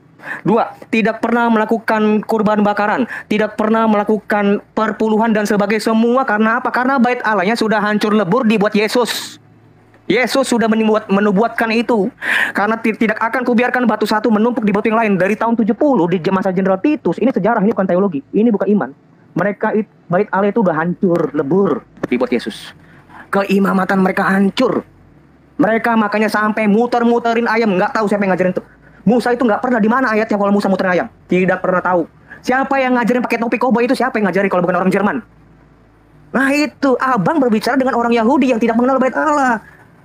2, tidak pernah melakukan kurban bakaran, tidak pernah melakukan perpuluhan dan sebagainya. Semua karena apa? Karena Bait Allahnya sudah hancur lebur dibuat Yesus. Yesus sudah menubuatkan itu. Karena tidak akan kubiarkan batu satu menumpuk di batu yang lain. Dari tahun 70 di masa Jenderal Titus. Ini sejarah, ini bukan teologi, ini bukan iman. Mereka Bait Allah itu udah hancur lebur dibuat Yesus. Keimamatan mereka hancur. Mereka makanya sampai muter-muterin ayam. Nggak tahu siapa yang ngajarin itu. Musa itu nggak pernah di mana ayatnya kalau Musa muterin ayam. Tidak pernah tahu. Siapa yang ngajarin pakai topi koboi itu? Siapa yang ngajarin kalau bukan orang Jerman? Nah itu, abang berbicara dengan orang Yahudi yang tidak mengenal Bait Allah.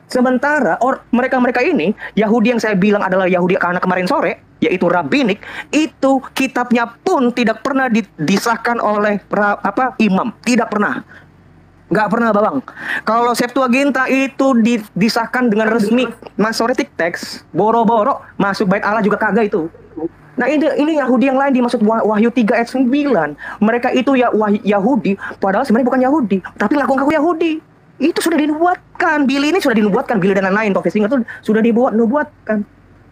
Sementara mereka ini, Yahudi yang saya bilang adalah Yahudi karena kemarin sore, yaitu rabbinik, itu kitabnya pun tidak pernah disahkan oleh imam. Tidak pernah. Nggak pernah Babang. Kalau Septuaginta itu disahkan dengan resmi, Masoretic text, boro-boro masuk Bait Allah juga kagak itu. Nah ini Yahudi yang lain dimaksud Wahyu 3 ayat 9. Mereka itu ya Yahudi, padahal sebenarnya bukan Yahudi, tapi ngaku-ngaku Yahudi. Itu sudah dinubuatkan. Billy ini sudah dinubuatkan, Billy dan lain-lain profesi itu sudah dinubuatkan.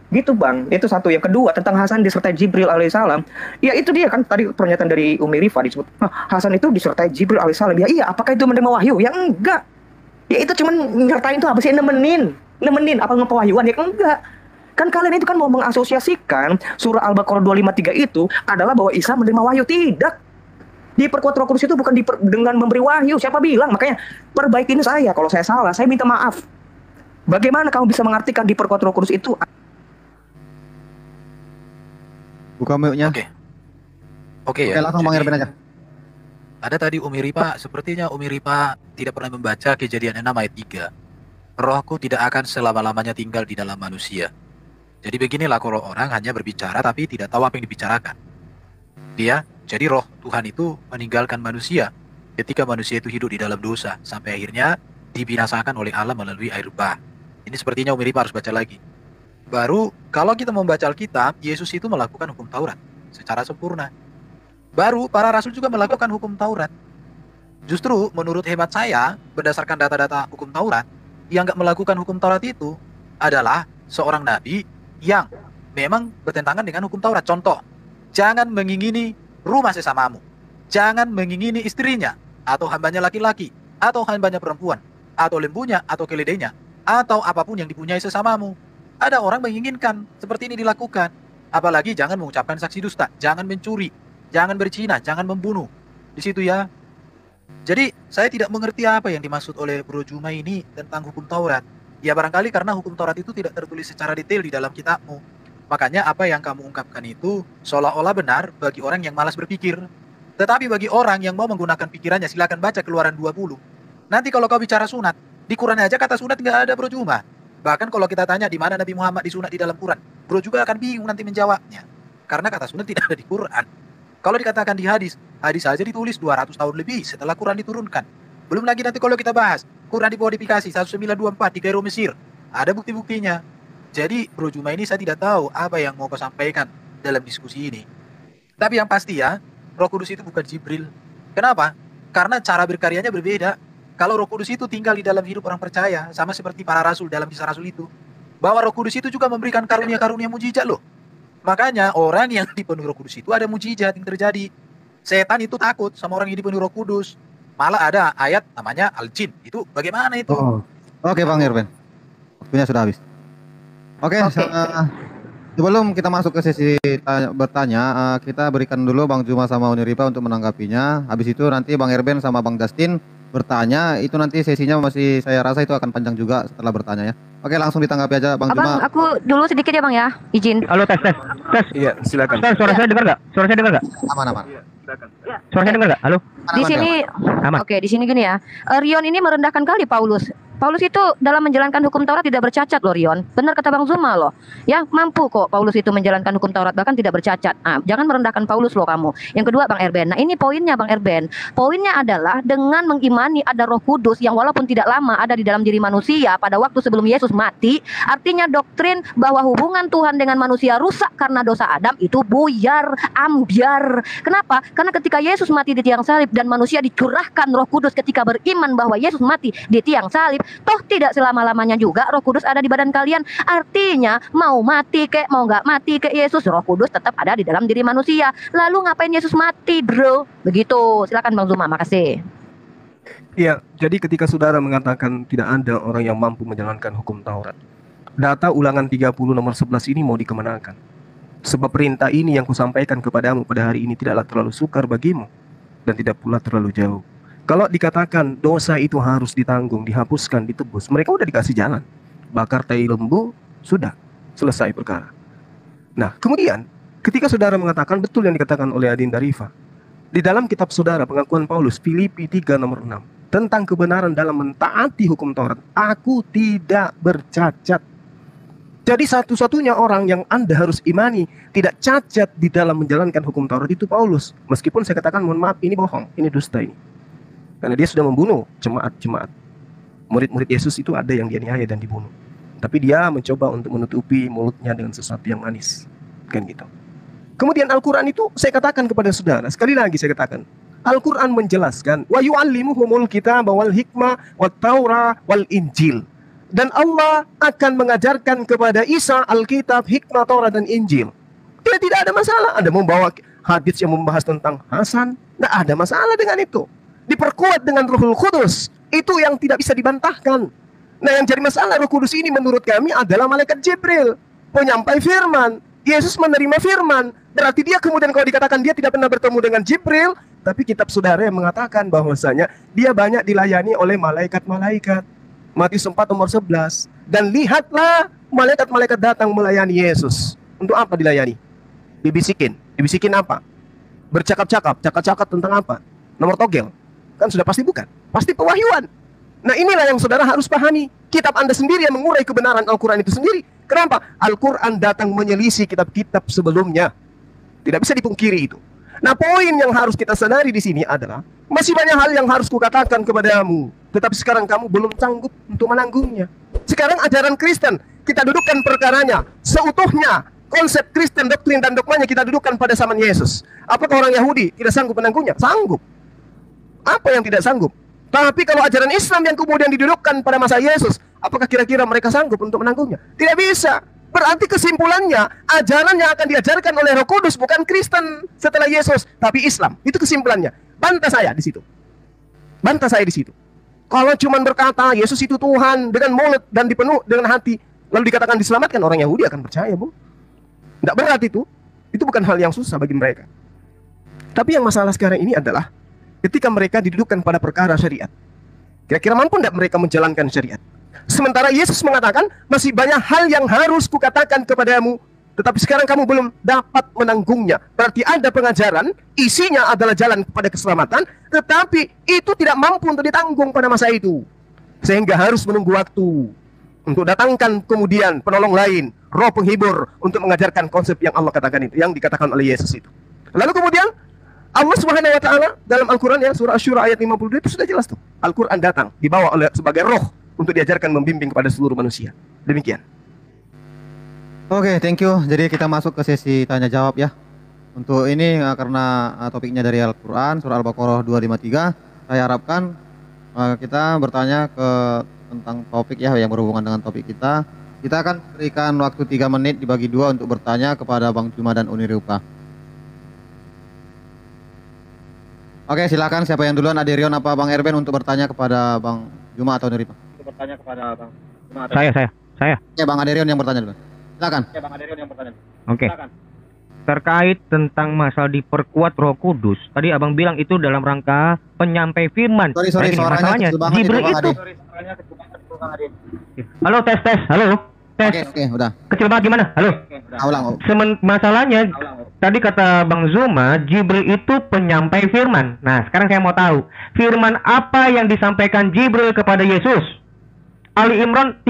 Gitu Bang, itu satu. Yang kedua tentang Hasan disertai Jibril alaihissalam. Ya itu dia kan tadi pernyataan dari Umi Rifa disebut Hasan itu disertai Jibril alaihissalam. Ya iya, apakah itu menerima wahyu? Ya enggak. Ya itu cuman nyertain itu apa sih, nemenin apa ngepewahyuan? Ya enggak. Kan kalian itu kan mau mengasosiasikan surah Al-Baqarah 253 itu adalah bahwa Isa menerima wahyu. Tidak. Diperkuat Roh Kudus itu bukan dengan memberi wahyu. Siapa bilang? Makanya perbaikin saya kalau saya salah, saya minta maaf. Bagaimana kamu bisa mengartikan diperkuat Roh Kudus itu Buka mic-nya. Oke. Oke Oke, ya. langsung Bang Jadi, Erben aja. ada tadi Umi Ripa, sepertinya Umi Ripa tidak pernah membaca Kejadian 6 ayat 3. Rohku tidak akan selama-lamanya tinggal di dalam manusia. Jadi beginilah kalau orang hanya berbicara tapi tidak tahu apa yang dibicarakan. Jadi roh Tuhan itu meninggalkan manusia ketika manusia itu hidup di dalam dosa sampai akhirnya dibinasakan oleh Allah melalui air bah. Ini sepertinya Umi Ripa harus baca lagi. Baru kalau kita membaca Alkitab, Yesus itu melakukan hukum Taurat secara sempurna. Baru para rasul juga melakukan hukum Taurat. Justru menurut hemat saya, berdasarkan data-data hukum Taurat, yang nggak melakukan hukum Taurat itu adalah seorang nabi yang memang bertentangan dengan hukum Taurat. Contoh, jangan mengingini rumah sesamamu, jangan mengingini istrinya, atau hambanya laki-laki, atau hambanya perempuan, atau lembunya, atau keledainya, atau apapun yang dipunyai sesamamu. Ada orang menginginkan seperti ini dilakukan. Apalagi jangan mengucapkan saksi dusta, jangan mencuri, jangan berzina, jangan membunuh. Di situ ya. Jadi saya tidak mengerti apa yang dimaksud oleh Bro Juma ini tentang hukum Taurat. Ya barangkali karena hukum Taurat itu tidak tertulis secara detail di dalam kitabmu. Makanya apa yang kamu ungkapkan itu seolah-olah benar bagi orang yang malas berpikir. Tetapi bagi orang yang mau menggunakan pikirannya, silakan baca Keluaran 20. Nanti kalau kau bicara sunat, di Quran aja kata sunat nggak ada, Bro Juma. Bahkan kalau kita tanya di mana Nabi Muhammad disunat di dalam Quran, Bro juga akan bingung nanti menjawabnya. Karena kata sunat tidak ada di Quran. Kalau dikatakan di hadis, hadis saja ditulis 200 tahun lebih setelah Quran diturunkan. Belum lagi nanti kalau kita bahas, Quran dimodifikasi 1924 di Kairo Mesir. Ada bukti-buktinya. Jadi Bro Juma ini saya tidak tahu apa yang mau kau sampaikan dalam diskusi ini. Tapi yang pasti ya, Roh Kudus itu bukan Jibril. Kenapa? Karena cara berkaryanya berbeda. Kalau Roh Kudus itu tinggal di dalam hidup orang percaya, sama seperti para rasul dalam kisah rasul itu, bahwa Roh Kudus itu juga memberikan karunia-karunia mujizat loh. Makanya orang yang dipenuhi Roh Kudus itu ada mujizat yang terjadi. Setan itu takut sama orang yang dipenuhi Roh Kudus. Malah ada ayat namanya Al-Jin. Itu bagaimana itu? Oh. Oke, Bang Erben. Waktunya sudah habis. Oke, sebelum kita masuk ke sesi bertanya, kita berikan dulu Bang Juma sama Uni Ripa untuk menanggapinya. Habis itu nanti Bang Erben sama Bang Justin bertanya. Itu nanti sesinya masih saya rasa itu akan panjang juga setelah bertanya ya. Oke, langsung ditanggapi aja Bang Abang, Juma. aku dulu sedikit ya Bang ya, izin. Halo, tes. Iya, silakan. Tes, suara saya dengar nggak? Suara saya dengar nggak? Aman. Suara saya dengar nggak? Halo? Di Aman, sini, Aman. oke, di sini gini ya. Rion ini merendahkan kali Paulus. Paulus itu dalam menjalankan hukum Taurat tidak bercacat loh Rion. Benar kata Bang Zuma loh. Ya mampu kok Paulus itu menjalankan hukum Taurat bahkan tidak bercacat. Jangan merendahkan Paulus loh kamu. Yang kedua Bang Erben. Nah ini poinnya Bang Erben. Poinnya adalah dengan mengimani ada Roh Kudus yang walaupun tidak lama ada di dalam diri manusia pada waktu sebelum Yesus mati. Artinya doktrin bahwa hubungan Tuhan dengan manusia rusak karena dosa Adam itu buyar, ambiar. Kenapa? Karena ketika Yesus mati di tiang salib dan manusia dicurahkan Roh Kudus ketika beriman bahwa Yesus mati di tiang salib, toh tidak selama-lamanya juga Roh Kudus ada di badan kalian. Artinya mau mati kek mau nggak mati kek Yesus, Roh Kudus tetap ada di dalam diri manusia. Lalu ngapain Yesus mati, bro? Begitu. Silakan Bang Zuma, makasih. Iya, jadi ketika saudara mengatakan tidak ada orang yang mampu menjalankan hukum Taurat, data ulangan 30 nomor 11 ini mau dikemenakan. Sebab perintah ini yang kusampaikan kepadamu pada hari ini tidaklah terlalu sukar bagimu dan tidak pula terlalu jauh. Kalau dikatakan dosa itu harus ditanggung, dihapuskan, ditebus, mereka udah dikasih jalan. Bakar tai lembu, sudah selesai perkara. Nah, kemudian ketika saudara mengatakan betul yang dikatakan oleh Adinda Rifa, di dalam kitab saudara pengakuan Paulus Filipi 3 nomor 6 tentang kebenaran dalam mentaati hukum Taurat, aku tidak bercacat. Jadi satu-satunya orang yang Anda harus imani tidak cacat di dalam menjalankan hukum Taurat itu Paulus. Meskipun saya katakan mohon maaf ini bohong, ini dusta ini. Karena dia sudah membunuh jemaat-jemaat. Murid-murid Yesus itu ada yang dianiaya dan dibunuh. Tapi dia mencoba untuk menutupi mulutnya dengan sesuatu yang manis. Kan gitu. Kemudian Al-Quran itu saya katakan kepada saudara, sekali lagi saya katakan, Al-Quran menjelaskan, wa yu'allimuhumul kitab wal hikmah wat taurah wal injil. Dan Allah akan mengajarkan kepada Isa Alkitab, hikmah, Taurat dan Injil. Dia tidak ada masalah. Anda membawa hadis yang membahas tentang Hasan, tidak ada masalah dengan itu. Diperkuat dengan Rohul Kudus, itu yang tidak bisa dibantahkan. Nah yang jadi masalah Roh Kudus ini menurut kami adalah malaikat Jibril, penyampai firman. Yesus menerima firman, berarti dia kemudian kalau dikatakan dia tidak pernah bertemu dengan Jibril, tapi kitab saudara yang mengatakan bahwasanya dia banyak dilayani oleh malaikat-malaikat. Matius 4 nomor 11. Dan lihatlah malaikat-malaikat datang melayani Yesus. Untuk apa dilayani? Dibisikin. Dibisikin apa? Bercakap-cakap. Cakap-cakap tentang apa? Nomor togel. Kan sudah pasti bukan. Pasti pewahyuan. Nah inilah yang saudara harus pahami. Kitab Anda sendiri yang mengurai kebenaran Al-Quran itu sendiri. Kenapa? Al-Quran datang menyelisih kitab-kitab sebelumnya. Tidak bisa dipungkiri itu. Nah poin yang harus kita sadari di sini adalah masih banyak hal yang harus kukatakan kepadamu. Tetapi sekarang kamu belum sanggup untuk menanggungnya. Sekarang ajaran Kristen, kita dudukkan perkaranya seutuhnya. Konsep Kristen, doktrin dan dogmanya kita dudukkan pada zaman Yesus. Apakah orang Yahudi tidak sanggup menanggungnya? Sanggup. Apa yang tidak sanggup? Tapi kalau ajaran Islam yang kemudian didudukkan pada masa Yesus, apakah kira-kira mereka sanggup untuk menanggungnya? Tidak bisa. Berarti kesimpulannya, ajaran yang akan diajarkan oleh Roh Kudus bukan Kristen setelah Yesus, tapi Islam. Itu kesimpulannya. Bantah saya di situ. Bantah saya di situ. Kalau cuma berkata Yesus itu Tuhan dengan mulut dan dipenuh dengan hati, lalu dikatakan diselamatkan, orang Yahudi akan percaya, Bu. Tidak berat itu. Itu bukan hal yang susah bagi mereka. Tapi yang masalah sekarang ini adalah ketika mereka didudukkan pada perkara syariat. Kira-kira mampu tidak mereka menjalankan syariat? Sementara Yesus mengatakan, masih banyak hal yang harus kukatakan kepadamu, tetapi sekarang kamu belum dapat menanggungnya. Berarti ada pengajaran, isinya adalah jalan kepada keselamatan, tetapi itu tidak mampu untuk ditanggung pada masa itu. Sehingga harus menunggu waktu untuk datangkan kemudian penolong lain, roh penghibur, untuk mengajarkan konsep yang Allah katakan itu, yang dikatakan oleh Yesus itu. Lalu kemudian Allah Subhanahu wa taala dalam Al-Qur'an ya, surah Asy-Syura ayat 52 itu sudah jelas tuh. Al-Qur'an datang dibawa oleh sebagai roh untuk diajarkan membimbing kepada seluruh manusia. Demikian. Oke, thank you. Jadi kita masuk ke sesi tanya jawab ya. Untuk ini karena topiknya dari Al-Qur'an surah Al-Baqarah 253, saya harapkan kita bertanya tentang topik ya yang berhubungan dengan topik kita. Kita akan berikan waktu 3 menit dibagi 2 untuk bertanya kepada Bang Juma dan Uni Rupa. Oke, silakan siapa yang duluan, Aderion apa Bang Erben untuk bertanya kepada Bang Juma atau Uni Rupa? Untuk bertanya kepada Bang Juma atau Saya. Ya, Bang Aderion yang bertanya duluan. Silakan. Ya, Bang Aderion yang bertanya. Oke. Silakan. Terkait tentang masalah diperkuat Roh Kudus, tadi Abang bilang itu dalam rangka penyampai firman. Sorry, suaranya kecil banget Jibril itu. Halo, tes. Halo. Tes. Oke, udah. Kecil banget gimana? Halo. Ulang. Masalahnya tadi kata Bang Zuma, Jibril itu penyampai firman. Nah, sekarang saya mau tahu, firman apa yang disampaikan Jibril kepada Yesus? Ali Imran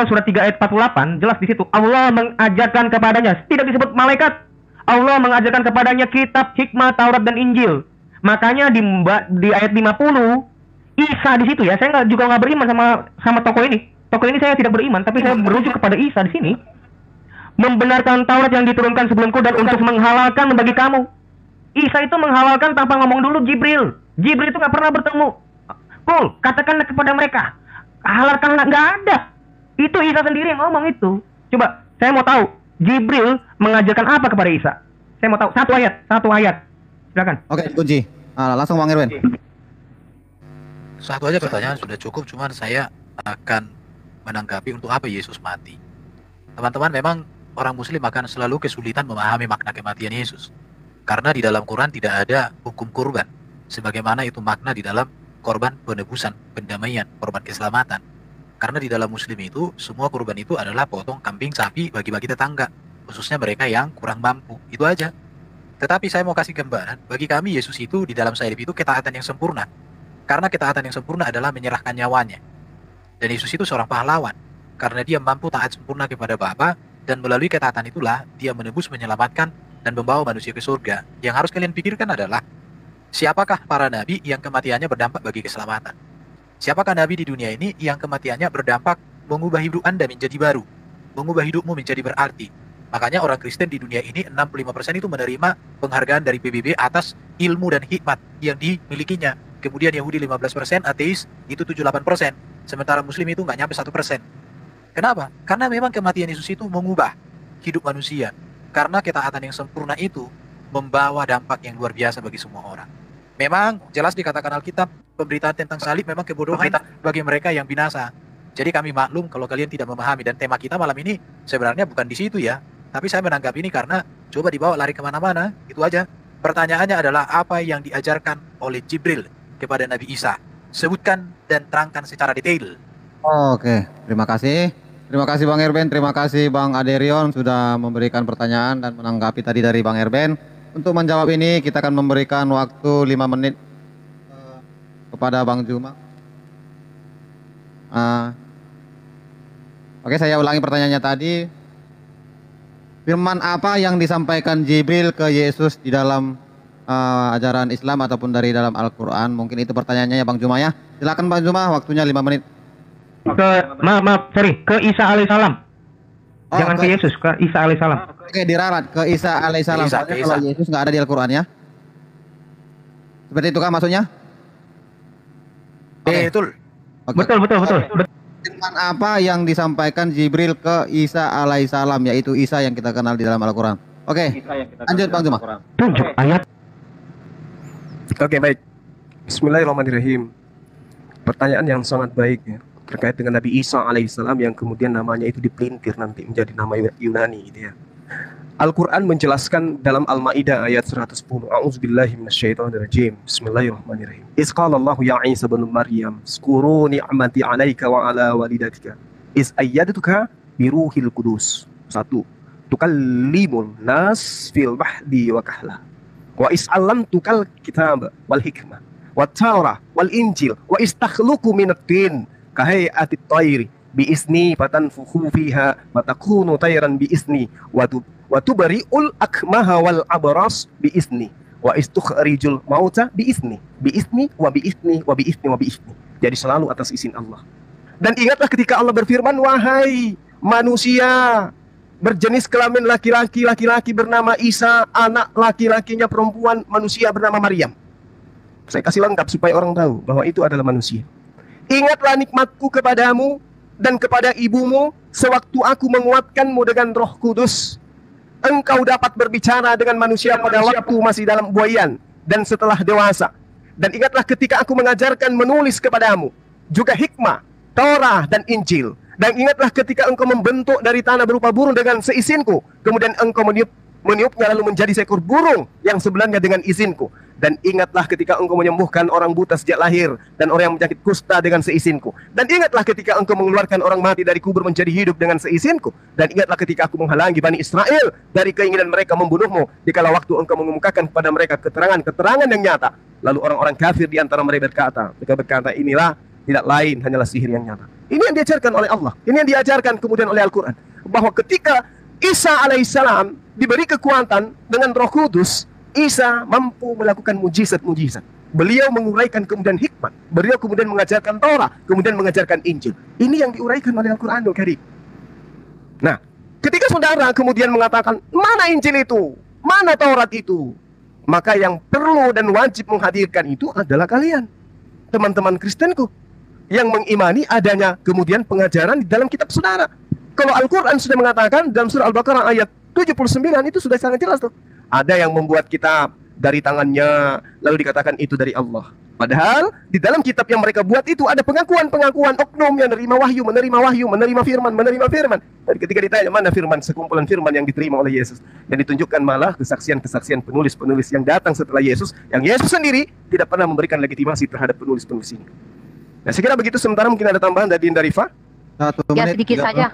surat 3 ayat 48 jelas di situ. Allah mengajarkan kepadanya, tidak disebut malaikat. Allah mengajarkan kepadanya kitab, hikmah, Taurat dan Injil. Makanya di ayat 50 Isa di situ ya. Saya juga nggak beriman sama tokoh ini. Tokoh ini saya tidak beriman, tapi saya merujuk kepada Isa di sini. Membenarkan Taurat yang diturunkan sebelumku dan untuk menghalalkan bagi kamu. Isa itu menghalalkan tanpa ngomong dulu Jibril. Jibril itu nggak pernah bertemu. Cool, katakanlah kepada mereka, halalkanlah, nggak ada. Itu Isa sendiri yang ngomong itu. Coba, saya mau tahu Jibril mengajarkan apa kepada Isa. Saya mau tahu satu ayat. Silakan. Oke, kunci. Langsung Bang Erwin. Satu aja pertanyaan sudah cukup, cuman saya akan menanggapi untuk apa Yesus mati. Teman-teman, memang orang Muslim akan selalu kesulitan memahami makna kematian Yesus. Karena di dalam Quran tidak ada hukum kurban, sebagaimana itu makna di dalam korban penebusan, pendamaian, korban keselamatan. Karena di dalam Muslim itu, semua kurban itu adalah potong kambing, sapi, bagi-bagi tetangga. Khususnya mereka yang kurang mampu. Itu aja. Tetapi saya mau kasih gambaran, bagi kami Yesus itu di dalam salib itu ketaatan yang sempurna. Karena ketaatan yang sempurna adalah menyerahkan nyawanya. Dan Yesus itu seorang pahlawan. Karena dia mampu taat sempurna kepada Bapa, dan melalui ketaatan itulah dia menebus, menyelamatkan, dan membawa manusia ke surga. Yang harus kalian pikirkan adalah, siapakah para nabi yang kematiannya berdampak bagi keselamatan? Siapakah nabi di dunia ini yang kematiannya berdampak mengubah hidup Anda menjadi baru, mengubah hidupmu menjadi berarti? Makanya orang Kristen di dunia ini 65% itu menerima penghargaan dari PBB atas ilmu dan hikmat yang dimilikinya. Kemudian Yahudi 15%, ateis itu 78%. Sementara Muslim itu nggak nyampe 1%. Kenapa? Karena memang kematian Yesus itu mengubah hidup manusia. Karena ketaatan yang sempurna itu membawa dampak yang luar biasa bagi semua orang. Memang jelas dikatakan Alkitab, pemberitaan tentang salib memang kebodohan bagi mereka yang binasa. Jadi kami maklum kalau kalian tidak memahami, dan tema kita malam ini sebenarnya bukan di situ ya. Tapi saya menanggapi ini karena coba dibawa lari kemana-mana, itu aja. Pertanyaannya adalah apa yang diajarkan oleh Jibril kepada Nabi Isa? Sebutkan dan terangkan secara detail. Oke, terima kasih. Terima kasih Bang Erben, terima kasih Bang Aderion sudah memberikan pertanyaan dan menanggapi tadi dari Bang Erben. Untuk menjawab ini kita akan memberikan waktu 5 menit kepada Bang Juma. Oke, saya ulangi pertanyaannya tadi. Firman apa yang disampaikan Jibril ke Yesus di dalam ajaran Islam ataupun dari dalam Al-Quran? Mungkin itu pertanyaannya ya Bang Juma ya. Silakan Bang Juma, waktunya 5 menit. Ke Isa alaihissalam. Oh, Jangan ke Yesus, ke Isa alaihissalam. Oke, diralat ke Isa alaihissalam. Isa, Soalnya ke kalau Isa. Yesus nggak ada di Al-Quran ya. Seperti itu kah maksudnya? Oke. Betul. Oke. Betul. Firman apa yang disampaikan Jibril ke Isa alaihissalam, yaitu Isa yang kita kenal di dalam Al-Quran? Oke, lanjut Bang Juma. Tunjuk ayat. Oke, baik. Bismillahirrahmanirrahim. Pertanyaan yang sangat baik ya, terkait dengan Nabi Isa alaihissalam yang kemudian namanya itu dipelintir nanti menjadi nama Yunani gitu ya. Al-Quran menjelaskan dalam Al-Ma'idah ayat 110. A'udzubillahi minasyaitonirrajim. Bismillahirrahmanirrahim. Iz qala Allah ya Isa bin Maryam, "Zkuru ni'mati 'alaika wa 'ala walidatika. Iz ayyadtuka bi ruhil qudus." 1. Tukallimul nas fil mahdi wa kahla. Wa is 'allamtukal kitaba wal hikmah wat taurah wal injil wa istakhluqu minat tin kahayati tayri bi isni fatanfukhu fiha wa takunu tayran bi isni wa tubari'ul akmaha wal abras bi isni wa istukhrijul mauta bi isni wa bi isni wa bi isni wa bi isni. Jadi selalu atas izin Allah. Dan ingatlah ketika Allah berfirman, wahai manusia berjenis kelamin laki-laki bernama Isa, anak laki-lakinya perempuan manusia bernama Maryam. Saya kasih lengkap supaya orang tahu bahwa itu adalah manusia. Ingatlah nikmatku kepadamu dan kepada ibumu sewaktu aku menguatkanmu dengan Roh Kudus. Engkau dapat berbicara dengan manusia pada waktu masih dalam buayan dan setelah dewasa. Dan ingatlah ketika aku mengajarkan menulis kepadamu juga hikmah, Taurah dan Injil. Dan ingatlah ketika engkau membentuk dari tanah berupa burung dengan seizinku, kemudian engkau meniupnya lalu menjadi seekor burung yang sebenarnya dengan izinku. Dan ingatlah ketika engkau menyembuhkan orang buta sejak lahir dan orang yang penyakit kusta dengan seizinku. Dan ingatlah ketika engkau mengeluarkan orang mati dari kubur menjadi hidup dengan seizinku. Dan ingatlah ketika aku menghalangi Bani Israel dari keinginan mereka membunuhmu, dikala waktu engkau mengemukakan kepada mereka keterangan yang nyata. Lalu orang-orang kafir di antara mereka berkata, inilah tidak lain hanyalah sihir yang nyata. Ini yang diajarkan oleh Allah. Ini yang diajarkan kemudian oleh Al-Quran. Bahwa ketika Isa alaihissalam diberi kekuatan dengan Roh Kudus, Isa mampu melakukan mujizat-mujizat. Beliau menguraikan kemudian hikmat. Beliau kemudian mengajarkan Torah, kemudian mengajarkan Injil. Ini yang diuraikan oleh Al-Quranul Karim. Nah, ketika saudara kemudian mengatakan, mana Injil itu? Mana Taurat itu? Maka yang perlu dan wajib menghadirkan itu adalah kalian, teman-teman Kristenku, yang mengimani adanya kemudian pengajaran di dalam kitab saudara. Kalau Al-Quran sudah mengatakan dalam surah Al-Baqarah ayat 79 itu sudah sangat jelas tuh. Ada yang membuat kitab dari tangannya lalu dikatakan itu dari Allah. Padahal di dalam kitab yang mereka buat itu ada pengakuan-pengakuan oknum yang menerima firman. Dan ketika ditanya mana firman, sekumpulan firman yang diterima oleh Yesus, yang ditunjukkan malah kesaksian-kesaksian penulis-penulis yang datang setelah Yesus, yang Yesus sendiri tidak pernah memberikan legitimasi terhadap penulis-penulis ini. Nah, saya kira begitu. Sementara mungkin ada tambahan dari Dinda Rifa. 1 Ya menit. sedikit saja.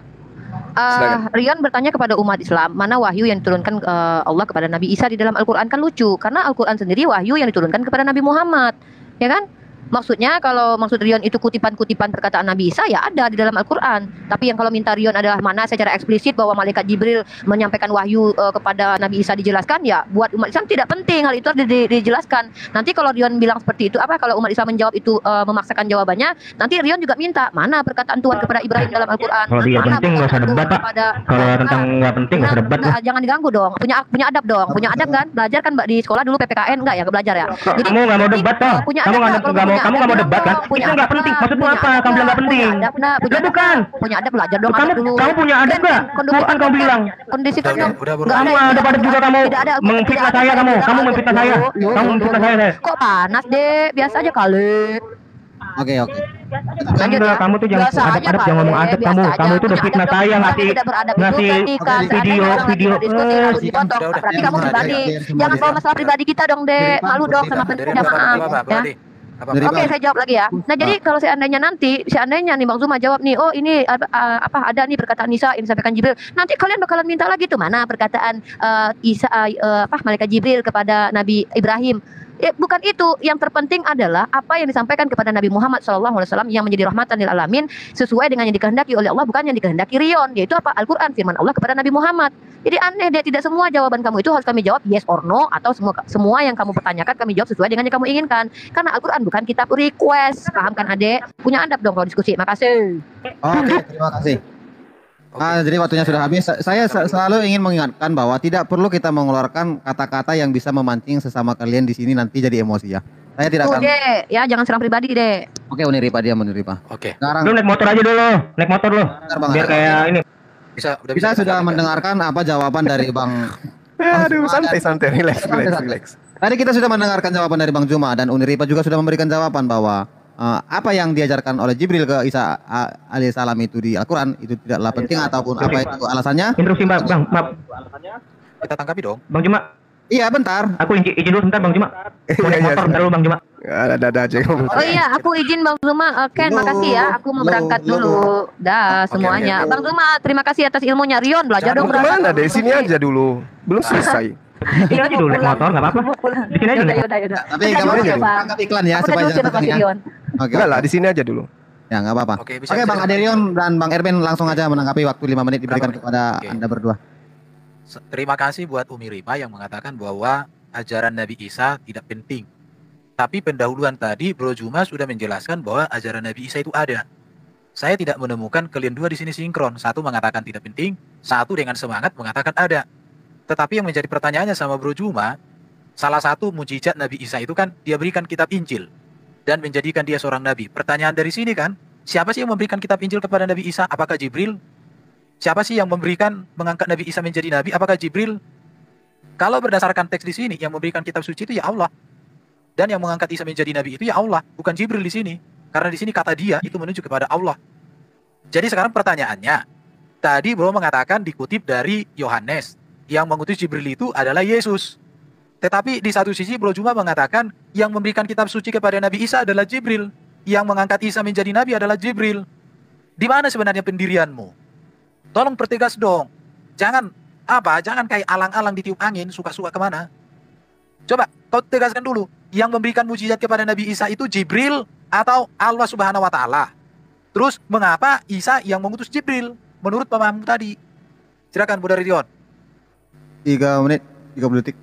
Rian bertanya kepada umat Islam, mana wahyu yang diturunkan Allah kepada Nabi Isa di dalam Al-Quran? Kan lucu, karena Al-Quran sendiri wahyu yang diturunkan kepada Nabi Muhammad, ya kan? Maksudnya kalau maksud Rion itu kutipan-kutipan perkataan Nabi Isa, ya ada di dalam Al-Quran. Tapi yang kalau minta Rion adalah mana secara eksplisit bahwa malaikat Jibril menyampaikan wahyu kepada Nabi Isa dijelaskan, ya buat umat Islam tidak penting hal itu harus dijelaskan. Nanti kalau Rion bilang seperti itu, kalau umat Islam menjawab itu memaksakan jawabannya, nanti Rion juga minta mana perkataan Tuhan kepada Ibrahim dalam Al-Quran. Kalau tidak penting nggak usah debat, Pak. Kalau tentang nggak penting nggak usah debat. Jangan diganggu dong. Punya adab dong. Punya adab kan? Belajar kan Mbak di sekolah dulu PPKN enggak ya? Belajar ya. Jadi kamu nggak mau debat toh? Kamu nggak mau debat kan? Itu nggak penting. Maksudmu apa? Kamu bilang nggak penting. Ya bukan. Punya adab belajar dong. Kamu punya adab nggak? Kapan kamu bilang? Kondisi kan Kamu ada adab juga kamu memfitnah saya kamu memfitnah saya. Kamu memfitnah saya. Kok panas deh? Biasa aja kali. Oke. Lanjut ya. Kamu tuh jangan adab-adab, jangan ngomong adab kamu. Kamu tuh udah fitnah saya ngasih video. Berarti kamu pribadi. Jangan bawa masalah pribadi kita dong, Dek. Malu dong sama pendengar, maaf ya. Apa? Dari Oke, Bang. saya jawab lagi ya. Nah, jadi kalau seandainya nih Bang Zuma jawab nih, oh ini ada nih perkataan Isa yang disampaikan Jibril. Nanti kalian bakalan minta lagi tuh mana perkataan malaikat Jibril kepada Nabi Ibrahim. Bukan itu, yang terpenting adalah apa yang disampaikan kepada Nabi Muhammad SAW yang menjadi rahmatan lil alamin sesuai dengan yang dikehendaki oleh Allah, bukan yang dikehendaki Rion, yaitu apa? Al-Qur'an, firman Allah kepada Nabi Muhammad. Jadi aneh deh, tidak semua jawaban kamu itu harus kami jawab yes or no, atau semua yang kamu pertanyakan kami jawab sesuai dengan yang kamu inginkan. Karena Al-Qur'an bukan kitab request. Paham kan, Adek? Punya adab dong kalau diskusi. Makasih. Oke, terima kasih. Jadi waktunya sudah habis. Saya selalu ingin mengingatkan bahwa tidak perlu kita mengeluarkan kata-kata yang bisa memancing sesama kalian di sini nanti jadi emosi ya. Saya tidak akan. Dek, ya jangan serang pribadi, Dek. Oke, Uniripa dia Uniripa. Oke. Sekarang Lu naik motor aja dulu, naik motor lu. Bang, Biar kayak ini. kita sudah mendengarkan apa jawaban dari Bang. Aduh, santai, relax. Tadi kita sudah mendengarkan jawaban dari Bang Zuma dan Uniripa juga sudah memberikan jawaban bahwa apa yang diajarkan oleh Jibril ke Isa alaihissalam itu di Al-Quran itu tidaklah penting ataupun apa itu alasannya. Interupsi Bang, maaf. Kita tangkapi dong. Bang Juma, Iya bentar. aku izin dulu sebentar Bang Juma. Aku naik motor bentar dulu Bang Juma. Ada aja ngomong. Oh iya, aku izin Bang Zuma. Ken, makasih ya. Aku mau berangkat dulu. Dah, semuanya. Bang Zuma, terima kasih atas ilmunya. Rion, belajar dong. Kemana deh? Sini aja dulu. Belum selesai. Sini aja dulu naik motor, nggak apa-apa. Di sini aja. Yaudah. Tapi nggak apa-apa. Angkat iklan ya supaya jangan tegang ya. Oke. Enggak lah, di sini aja dulu. Ya nggak apa-apa. Oke, Oke, Bang Aderion dan Bang Erben langsung aja menanggapi waktu 5 menit diberikan kepada Oke. Anda berdua. Terima kasih buat Umi Ripa yang mengatakan bahwa ajaran Nabi Isa tidak penting. Tapi pendahuluan tadi Bro Juma sudah menjelaskan bahwa ajaran Nabi Isa itu ada. Saya tidak menemukan kalian dua di sini sinkron. Satu mengatakan tidak penting, satu dengan semangat mengatakan ada. Tetapi yang menjadi pertanyaannya sama Bro Juma, salah satu mujizat Nabi Isa itu kan dia berikan kitab Injil dan menjadikan dia seorang nabi. Pertanyaan dari sini kan, siapa sih yang memberikan kitab Injil kepada Nabi Isa? Apakah Jibril? Siapa sih yang mengangkat Nabi Isa menjadi nabi? Apakah Jibril? Kalau berdasarkan teks di sini, yang memberikan kitab suci itu ya Allah. Dan yang mengangkat Isa menjadi nabi itu ya Allah, bukan Jibril di sini. Karena di sini kata dia itu menunjuk kepada Allah. Jadi sekarang pertanyaannya, tadi Bro mengatakan dikutip dari Yohanes, yang mengutus Jibril itu adalah Yesus. Tetapi di satu sisi Bro Juma mengatakan yang memberikan kitab suci kepada Nabi Isa adalah Jibril. Yang mengangkat Isa menjadi nabi adalah Jibril. Di mana sebenarnya pendirianmu? Tolong pertegas dong. Jangan kayak alang-alang ditiup angin, suka-suka kemana. Coba kau tegaskan dulu. Yang memberikan mujizat kepada Nabi Isa itu Jibril atau Allah Subhanahu wa Ta'ala? Terus mengapa Isa yang mengutus Jibril? Menurut pemahamu tadi. Silakan Bu Rion. 3 menit 30 detik.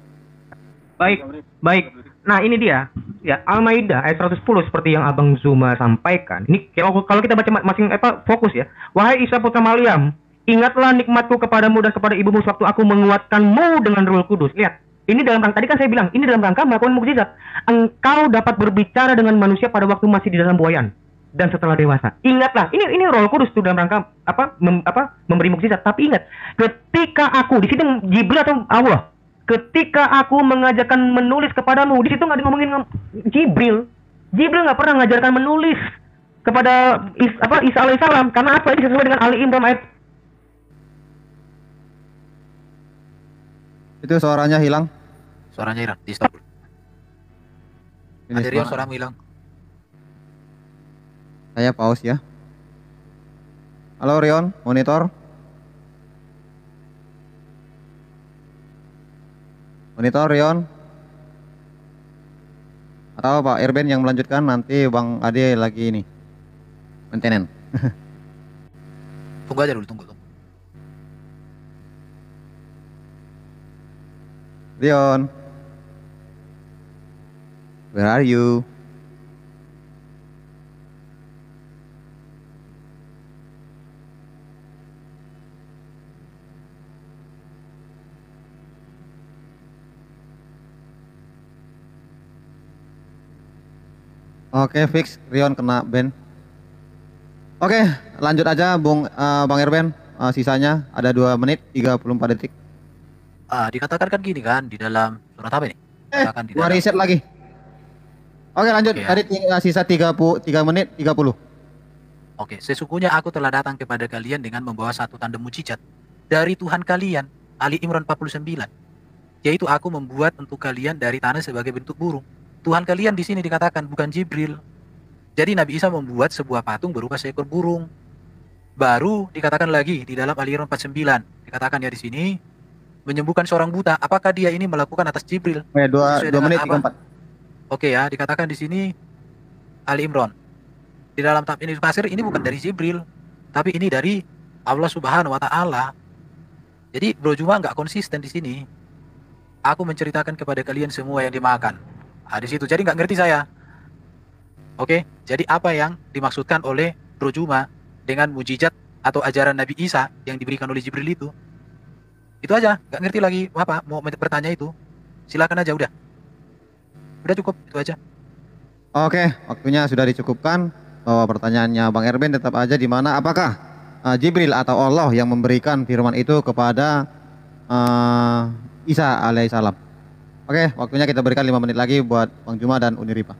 Baik. Nah ini dia, ya Al-Maidah ayat 110 seperti yang Abang Zuma sampaikan. Ini kalau kita baca masing fokus ya. Wahai Isa putra Maryam, ingatlah nikmatku kepadamu dan kepada ibumu sewaktu aku menguatkanmu dengan Roh Kudus. Lihat, ini dalam rangka tadi kan saya bilang ini dalam rangka melakukan mukjizat. Engkau dapat berbicara dengan manusia pada waktu masih di dalam buayan dan setelah dewasa. Ingatlah, ini Roh Kudus itu dalam rangka memberi mukjizat. Tapi ingat, ketika aku di sini Jibril atau Allah. Ketika aku mengajarkan menulis kepadamu, di situ nggak ngomongin Jibril. Jibril nggak pernah mengajarkan menulis kepada Isa alaihissalam. Karena apa? Ini sesuai dengan Ali Imran ayat. Itu suaranya hilang. Suaranya hilang, di stop. Ini Ada Rion, suara. suaramu hilang. Saya pause ya. Halo Rion, monitor. Monitor Rion. Atau Pak Erben yang melanjutkan, nanti Bang Ade lagi ini maintenance. Tunggu aja dulu, tunggu. Rion, where are you? Oke, fix Rion kena ban. Oke, lanjut aja Bang Erben. Sisanya ada 2 menit 34 detik. Dikatakan kan gini kan di dalam surat apa ini? Dikatakan di Gua dalam- reset lagi. Oke, lanjut. Oke. Tadi sisa 3 menit 30. Oke, sesungguhnya aku telah datang kepada kalian dengan membawa satu tanda mujizat dari Tuhan kalian, Ali Imran 49. Yaitu aku membuat untuk kalian dari tanah sebagai bentuk burung. Tuhan kalian di sini dikatakan bukan Jibril. Jadi Nabi Isa membuat sebuah patung berupa seekor burung. Baru dikatakan lagi di dalam Ali Imran 49, dikatakan ya di sini menyembuhkan seorang buta. Apakah dia ini melakukan atas Jibril? Dua Sesuai dengan menit apa? 34. Oke ya, dikatakan di sini Ali Imran. Di dalam tab ini pasir ini bukan dari Jibril, tapi ini dari Allah Subhanahu wa taala. Jadi Bro Juma nggak konsisten di sini. Aku menceritakan kepada kalian semua yang dimakan. Di situ. Jadi nggak ngerti saya. Oke, jadi apa yang dimaksudkan oleh Bro Juma dengan mujizat atau ajaran Nabi Isa yang diberikan oleh Jibril itu? Itu aja, nggak ngerti lagi apa mau bertanya itu. Silakan aja udah. Udah cukup, itu aja. Oke, waktunya sudah dicukupkan. Bahwa pertanyaannya Bang Erben tetap aja di mana apakah Jibril atau Allah yang memberikan firman itu kepada Isa alaihissalam. Oke, waktunya kita berikan 5 menit lagi buat Bang Juma dan Uniripa.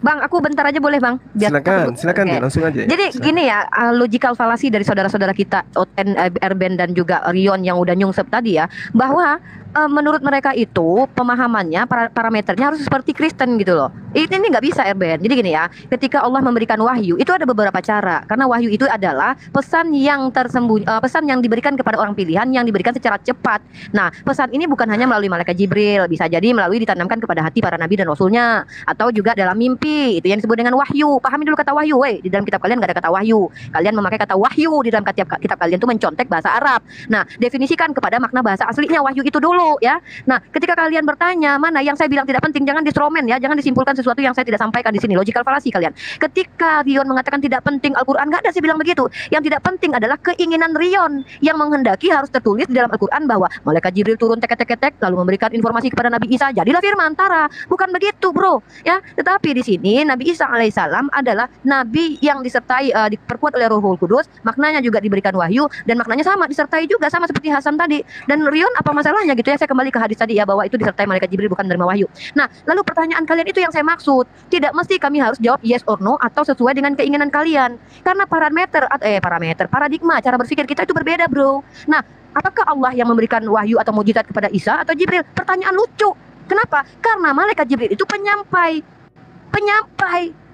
Bang, aku bentar aja boleh Bang? Silakan, Oke. langsung aja. Jadi Silakan. gini ya, logical fallacy dari saudara-saudara kita, Oten, Erben dan juga Rion yang udah nyungsep tadi ya, bahwa menurut mereka itu pemahamannya parameternya harus seperti Kristen gitu loh. Ini nggak bisa Erben. Jadi gini ya, ketika Allah memberikan wahyu itu ada beberapa cara. Karena wahyu itu adalah pesan yang tersembunyi, pesan yang diberikan kepada orang pilihan yang diberikan secara cepat. Nah, pesan ini bukan hanya melalui malaikat Jibril, bisa jadi melalui ditanamkan kepada hati para nabi dan rasulnya, atau juga dalam mimpi. Itu yang disebut dengan wahyu. Pahami dulu kata wahyu, weh. Di dalam kitab kalian nggak ada kata wahyu. Kalian memakai kata wahyu di dalam kitab kalian itu mencontek bahasa Arab. Nah, definisikan kepada makna bahasa aslinya wahyu itu dulu ya. Nah, ketika kalian bertanya mana yang saya bilang tidak penting, jangan distromen ya, jangan disimpulkan sesuatu yang saya tidak sampaikan di sini. Logical fallacy kalian. Ketika Rion mengatakan tidak penting Al-Qur'an, nggak ada saya bilang begitu. Yang tidak penting adalah keinginan Rion yang menghendaki harus tertulis di dalam Al-Qur'an bahwa malaikat Jibril turun tek lalu memberikan informasi kepada Nabi Isa, jadilah firman Tara. Bukan begitu, Bro. Ya, tetapi di sini Nabi Isa alaihissalam adalah nabi yang disertai diperkuat oleh Rohul Kudus, maknanya juga diberikan wahyu dan maknanya sama disertai juga sama seperti Hasan tadi. Dan Rion apa masalahnya gitu ya? Saya kembali ke hadis tadi ya bahwa itu disertai malaikat Jibril bukan menerima wahyu. Nah, lalu pertanyaan kalian itu yang saya maksud. Tidak mesti kami harus jawab yes or no atau sesuai dengan keinginan kalian. Karena paradigma cara berpikir kita itu berbeda, Bro. Nah, apakah Allah yang memberikan wahyu atau mujizat kepada Isa atau Jibril? Pertanyaan lucu. Kenapa? Karena malaikat Jibril itu penyampai.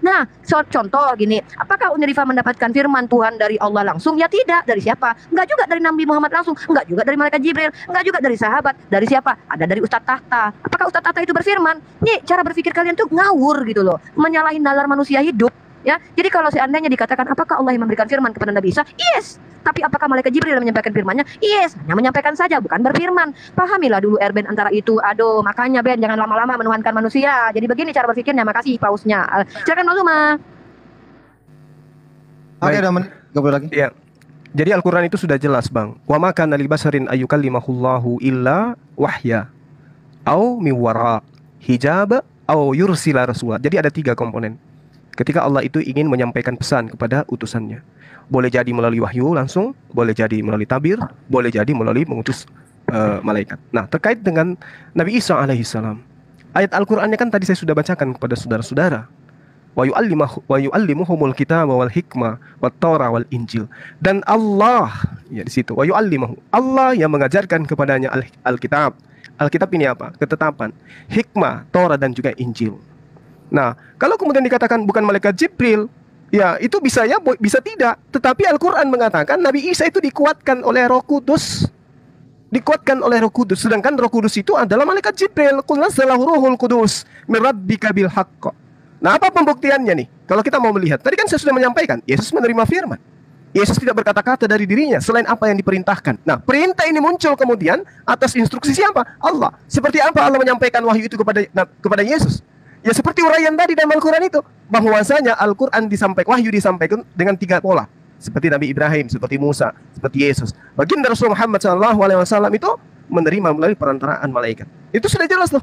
Nah, contoh gini, apakah Unirifa mendapatkan firman Tuhan dari Allah langsung? Ya tidak. Dari siapa? Enggak juga dari Nabi Muhammad langsung, enggak juga dari malaikat Jibril, enggak juga dari sahabat. Dari siapa? Ada dari Ustadz Tahta. Apakah Ustadz Tahta itu berfirman? Nih, cara berpikir kalian tuh ngawur gitu loh, menyalahi nalar manusia hidup. Ya, jadi kalau seandainya dikatakan apakah Allah yang memberikan firman kepada Nabi Isa? Yes. Tapi apakah malaikat Jibril yang menyampaikan firmannya? Yes. Hanya menyampaikan saja, bukan berfirman. Pahamilah dulu Erben antara itu. Aduh, makanya Ben jangan lama-lama menuhankan manusia. Jadi begini cara berpikirnya. Makasih pausnya. Silakan Bang Zuma. Oke, udah menit 30 lagi. Iya. Jadi Al-Qur'an itu sudah jelas, Bang. Wa ma kana li basarin ayyukallimahullahu illa wahya au min wara hijab au yursila rasula. Jadi ada 3 komponen. Ketika Allah itu ingin menyampaikan pesan kepada utusannya. Boleh jadi melalui wahyu langsung, boleh jadi melalui tabir, boleh jadi melalui mengutus malaikat. Nah, terkait dengan Nabi Isa alaihissalam, ayat Al-Qur'annya kan tadi saya sudah bacakan kepada saudara-saudara. Wa yu'allimuhumul kitaba wal hikmah wat Taurah wal Injil. Dan Allah, ya di situ, wa yu'allimuhu, Allah yang mengajarkan kepadanya Alkitab. Alkitab ini apa? Ketetapan, hikmah, Taurah dan juga Injil. Nah, kalau kemudian dikatakan bukan malaikat Jibril, ya itu bisa ya, bisa tidak. Tetapi Al-Quran mengatakan Nabi Isa itu dikuatkan oleh Roh Kudus. Dikuatkan oleh Roh Kudus. Sedangkan Roh Kudus itu adalah malaikat Jibril. Qul nazzalahu Ruhul Qudus min rabbika bil haqq. Nah, apa pembuktiannya nih? Kalau kita mau melihat, tadi kan saya sudah menyampaikan, Yesus menerima firman. Yesus tidak berkata-kata dari dirinya selain apa yang diperintahkan. Nah, perintah ini muncul kemudian atas instruksi siapa? Allah. Seperti apa Allah menyampaikan wahyu itu kepada Yesus? Ya seperti uraian tadi dalam Al-Quran itu, bahwasanya Al-Quran wahyu disampaikan dengan 3 pola, seperti Nabi Ibrahim, seperti Musa, seperti Yesus. Baginda Rasulullah Muhammad SAW itu menerima melalui perantaraan malaikat. Itu sudah jelas loh.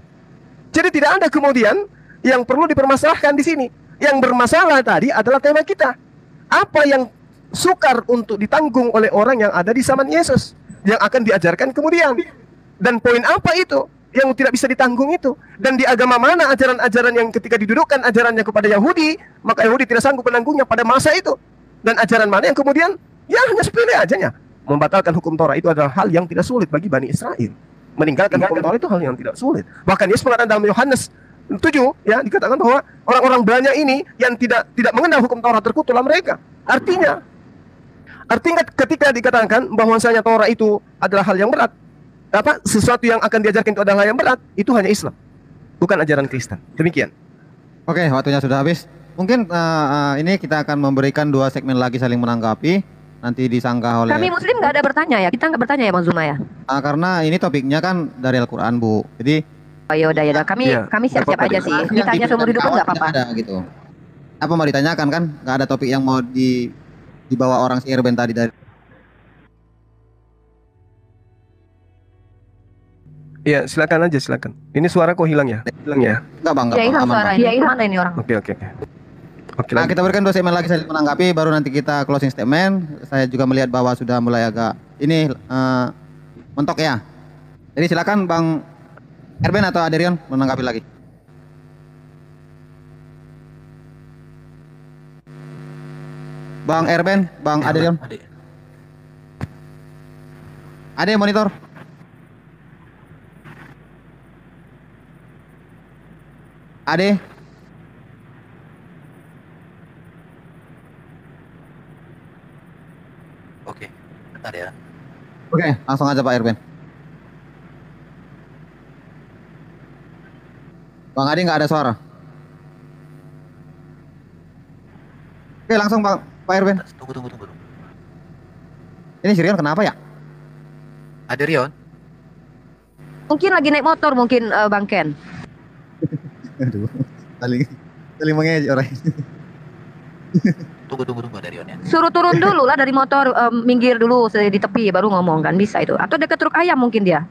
Jadi tidak ada kemudian yang perlu dipermasalahkan di sini. Yang bermasalah tadi adalah tema kita. Apa yang sukar untuk ditanggung oleh orang yang ada di zaman Yesus, yang akan diajarkan kemudian. Dan poin apa itu yang tidak bisa ditanggung itu? Dan di agama mana ajaran-ajaran yang ketika didudukkan ajarannya kepada Yahudi, maka Yahudi tidak sanggup menanggungnya pada masa itu? Dan ajaran mana yang kemudian ya hanya sepele ajanya? Membatalkan hukum Torah itu adalah hal yang tidak sulit bagi Bani Israel. Meninggalkan hukum Torah itu hal yang tidak sulit. Bahkan Yesus mengatakan dalam Yohanes 7 ya, dikatakan bahwa orang-orang banyak ini yang tidak mengenal hukum Taurat terkutuklah mereka. Artinya ketika dikatakan bahwasanya Taurat itu adalah hal yang berat, sesuatu yang akan diajarkan itu adalah hal yang berat, itu hanya Islam, bukan ajaran Kristen. Demikian. Oke, waktunya sudah habis. Mungkin ini kita akan memberikan 2 segmen lagi saling menanggapi. Nanti disanggah oleh... Kami Muslim nggak ada bertanya ya? Kita nggak bertanya ya Bang Zuma ya? karena ini topiknya kan dari Al-Quran, Bu. Jadi Oh yaudah. Kami Iya, siap-siap nggak apa-apa aja deh. sih. yang Ditanya seumur hidup pun nggak apa-apa. ada gitu. Apa mau ditanyakan kan? Nggak ada topik yang mau dibawa orang si Erben tadi dari... Iya, silakan aja, silakan. Ini suara kok hilang ya? Hilang ya? Enggak Bang, Ya enggak hilang aman, Bang. suaranya. Ya mana ini orang? Oke. Oke, Nah, lanjut. kita berikan 2 segmen lagi saling menanggapi, baru nanti kita closing statement. Saya juga melihat bahwa sudah mulai agak ini mentok ya. Jadi silakan Bang Erben atau Aderion menanggapi lagi. Bang Erben, Bang Aderion. Ade monitor. Ade. Oke, bentar ya. Oke, langsung aja Pak Erben. Bang Ade nggak ada suara. Oke, langsung Pak Erben. Tunggu. Ini Sirion kenapa ya? Ada Rion? Mungkin lagi naik motor mungkin Bang Ken. Aduh, saling mengejek orang. Tunggu ada Rion ya. Suruh turun dulu lah dari motor, minggir dulu di tepi baru ngomong kan bisa itu. Atau dekat truk ayam mungkin dia.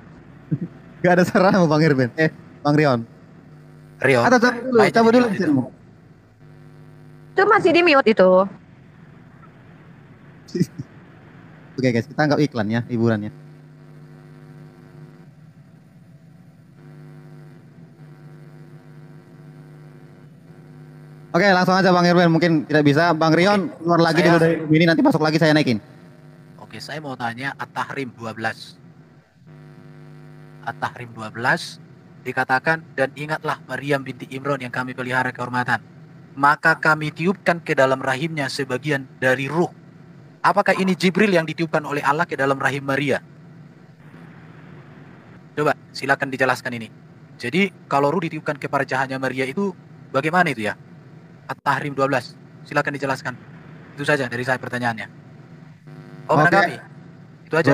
Gak ada suara sama Bang Erben. Bang Rion. Rion. Atau cabut dulu Itu. mesinmu. Itu masih di mute itu. Oke guys, kita anggap iklan ya, hiburannya. Oke, langsung aja Bang Erben, mungkin tidak bisa. Bang Rion keluar lagi dulu dari ini, nanti masuk lagi saya naikin. Oke, saya mau tanya At-Tahrim 12. At-Tahrim 12 dikatakan, dan ingatlah Maryam binti Imran yang kami pelihara kehormatan. Maka kami tiupkan ke dalam rahimnya sebagian dari ruh. Apakah ini Jibril yang ditiupkan oleh Allah ke dalam rahim Maria? Coba silakan dijelaskan ini. Jadi kalau ruh ditiupkan ke parjahannya Maria itu bagaimana itu ya? At-Tahrim 12. Silakan dijelaskan. Itu saja dari saya pertanyaannya. Oh, Oke. menanggapi. Itu aja.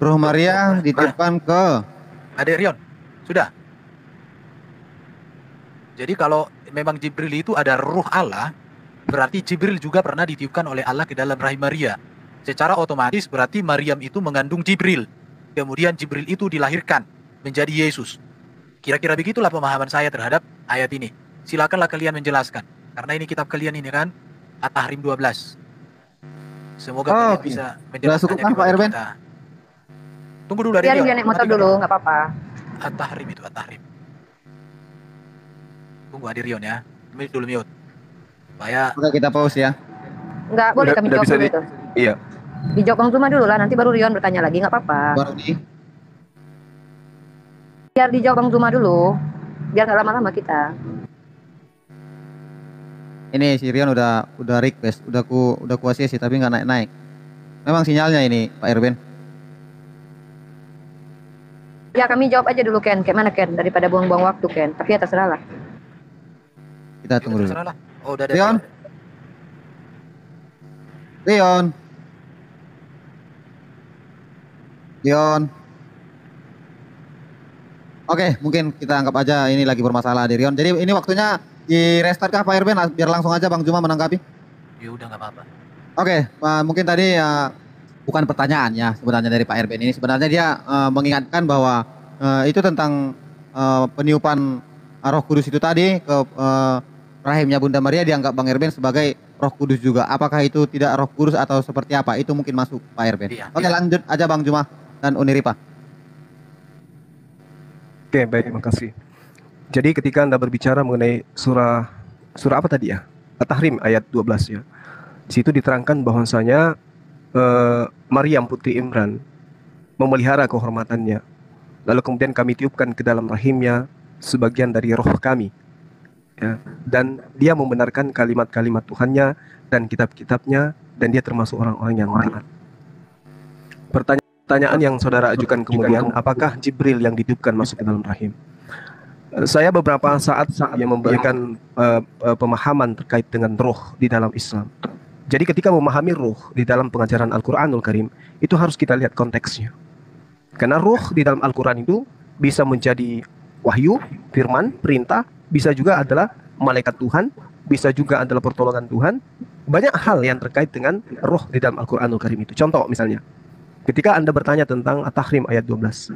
Ruh Maria ditiupkan ke... Adik Rion, sudah. Jadi kalau memang Jibril itu ada ruh Allah, berarti Jibril juga pernah ditiupkan oleh Allah ke dalam rahim Maria. Secara otomatis berarti Maryam itu mengandung Jibril. Kemudian Jibril itu dilahirkan menjadi Yesus. Kira-kira begitulah pemahaman saya terhadap ayat ini. Silakanlah kalian menjelaskan. Karena ini kitab kalian ini kan, At-Tahrim 12. Semoga kalian oke. bisa Sudah menjelaskannya cukup kan, Pak kepada Erben? kita. Tunggu dulu dari Biarin dia naik motor dulu, nggak apa-apa. At-Tahrim itu, At-Tahrim. Tunggu Adi Rion ya. Mute dulu mute. Supaya Oke, kita pause ya. Nggak boleh Udah- kami udah jawab bisa dulu di- itu. Iya. Dijawab Bang Zuma dulu lah, nanti baru Rion bertanya lagi, nggak apa-apa. Baru di... Biar dijawab Bang Zuma dulu, biar nggak lama-lama kita. Ini si Rion udah request, udah ku ACC tapi nggak naik-naik. Memang sinyalnya ini Pak Erben. Ya kami jawab aja dulu Ken, kayak mana Ken, daripada buang-buang waktu Ken. Tapi ya terserah lah. Kita tunggu dulu. terserah lah. Oh, udah ada. Rion. Rion. Rion. Oke, mungkin kita anggap aja ini lagi bermasalah di Rion. Jadi ini waktunya di restart kah Pak Erben? Biar langsung aja Bang Juma menanggapi. Ya udah nggak apa-apa. Oke, mungkin tadi bukan pertanyaan ya sebenarnya dari Pak Erben ini. Sebenarnya dia mengingatkan bahwa itu tentang peniupan Roh Kudus itu tadi ke rahimnya Bunda Maria, dianggap Bang Erben sebagai Roh Kudus juga. Apakah itu tidak Roh Kudus atau seperti apa? Itu mungkin masuk Pak Erben. Iya, Oke, iya. lanjut aja Bang Juma dan Uniripa. Oke, baik, terima kasih. Jadi ketika Anda berbicara mengenai surah apa tadi ya? At-Tahrim ayat 12 ya. Di situ diterangkan bahwasanya Maryam putri Imran memelihara kehormatannya. Lalu kemudian kami tiupkan ke dalam rahimnya sebagian dari roh kami, ya. Dan dia membenarkan kalimat-kalimat Tuhannya dan kitab-kitabnya, dan dia termasuk orang-orang yang taat. Pertanyaan yang saudara ajukan kemudian, apakah Jibril yang ditiupkan masuk ke dalam rahim? Saya beberapa saat yang memberikan pemahaman terkait dengan roh di dalam Islam. Jadi ketika memahami roh di dalam pengajaran Al-Quranul Karim, itu harus kita lihat konteksnya. Karena roh di dalam Al-Quran itu bisa menjadi wahyu, firman, perintah, bisa juga adalah malaikat Tuhan, bisa juga adalah pertolongan Tuhan. Banyak hal yang terkait dengan roh di dalam Al-Quranul Karim itu. Contoh misalnya, ketika Anda bertanya tentang At-Tahrim ayat 12.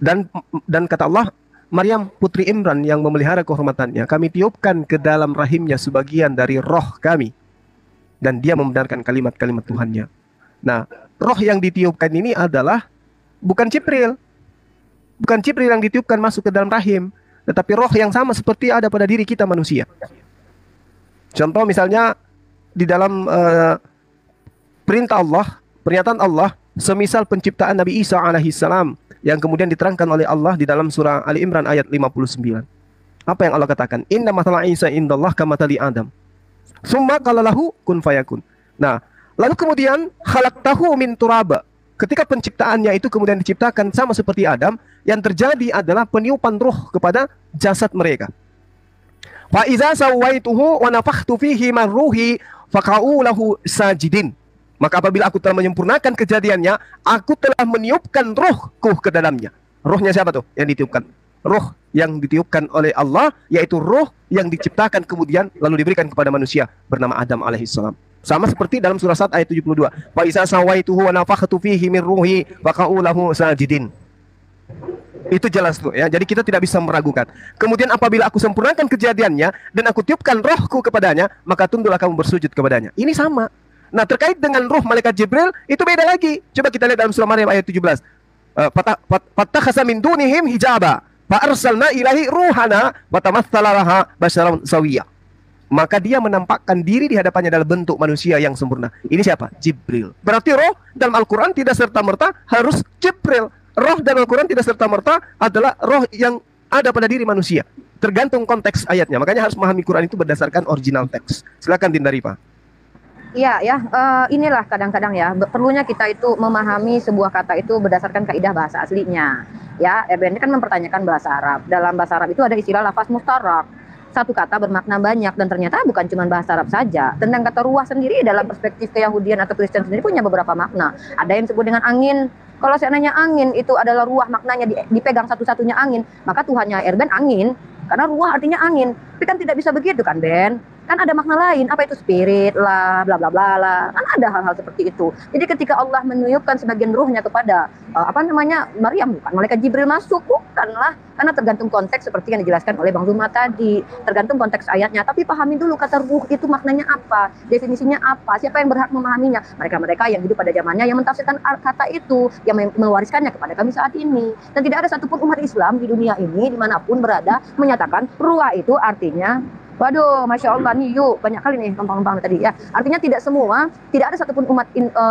Dan kata Allah, Maryam putri Imran yang memelihara kehormatannya, kami tiupkan ke dalam rahimnya sebagian dari roh kami. Dan dia membenarkan kalimat-kalimat Tuhannya. Nah, roh yang ditiupkan ini adalah bukan Jibril. Bukan Jibril yang ditiupkan masuk ke dalam rahim, tetapi roh yang sama seperti ada pada diri kita manusia. Contoh misalnya di dalam perintah Allah, pernyataan Allah, semisal penciptaan Nabi Isa alaihissalam yang kemudian diterangkan oleh Allah di dalam surah Ali Imran ayat 59. Apa yang Allah katakan? Inna mathala Isa indallah kamathali Adam. Summa qala lahu kun fayakun. Nah, lalu kemudian khalaqtahu min turaba. Ketika penciptaannya itu kemudian diciptakan sama seperti Adam, yang terjadi adalah peniupan roh kepada jasad mereka. Fa iza sawaituhu wa nafakhtu fihi min ruhi faqa'u lahu sajidin. Maka apabila aku telah menyempurnakan kejadiannya, aku telah meniupkan rohku ke dalamnya. Rohnya siapa tuh yang ditiupkan? Roh yang ditiupkan oleh Allah, yaitu roh yang diciptakan kemudian lalu diberikan kepada manusia bernama Adam alaihissalam. Sama seperti dalam surah Sad ayat 72. Fa iza sawaituhu wa nafakhtu fihi min ruhi faqa'u lahu sajidin. Itu jelas tuh ya. Jadi kita tidak bisa meragukan. Kemudian apabila aku sempurnakan kejadiannya dan aku tiupkan rohku kepadanya, maka tunduklah kamu bersujud kepadanya. Ini sama. Nah, terkait dengan ruh malaikat Jibril itu beda lagi. Coba kita lihat dalam surah Maryam ayat 17. Fattakhasa min dunihim hijaba fa arsalna ilahi ruhana wa tamatsala laha basyaran sawiyya. Maka dia menampakkan diri di hadapannya dalam bentuk manusia yang sempurna. Ini siapa? Jibril. Berarti roh dalam Al-Qur'an tidak serta-merta harus Jibril. Roh dalam Al-Qur'an tidak serta-merta adalah roh yang ada pada diri manusia. Tergantung konteks ayatnya. Makanya harus memahami Quran itu berdasarkan original teks. Silakan Dinda Rifa. Iya ya, inilah kadang-kadang ya perlunya kita itu memahami sebuah kata itu berdasarkan kaidah bahasa aslinya. Ya, Erben ini kan mempertanyakan bahasa Arab. Dalam bahasa Arab itu ada istilah lafaz mustarak. Satu kata bermakna banyak dan ternyata bukan cuma bahasa Arab saja. Tentang kata ruah sendiri dalam perspektif keyahudian atau Kristen sendiri punya beberapa makna. Ada yang disebut dengan angin. Kalau seandainya angin itu adalah ruah, maknanya dipegang satu-satunya angin, maka Tuhannya Erben angin. Karena ruah artinya angin. Tapi kan tidak bisa begitu kan, Ben? Kan ada makna lain, apa itu spirit lah, bla bla bla lah. Kan ada hal-hal seperti itu. Jadi ketika Allah meniupkan sebagian ruhnya kepada Maryam, bukan malaikat Jibril masuk, bukanlah. Karena tergantung konteks seperti yang dijelaskan oleh Bang Zuma tadi. Tergantung konteks ayatnya. Tapi pahami dulu kata ruh itu maknanya apa, definisinya apa, siapa yang berhak memahaminya. Mereka-mereka yang hidup pada zamannya yang mentafsirkan kata itu, yang mewariskannya kepada kami saat ini. Dan tidak ada satupun umat Islam di dunia ini dimanapun berada menyatakan ruah itu artinya, waduh, Masya Allah nih, yuk, banyak kali nih numpang-numpang tadi ya. Artinya tidak ada satupun umat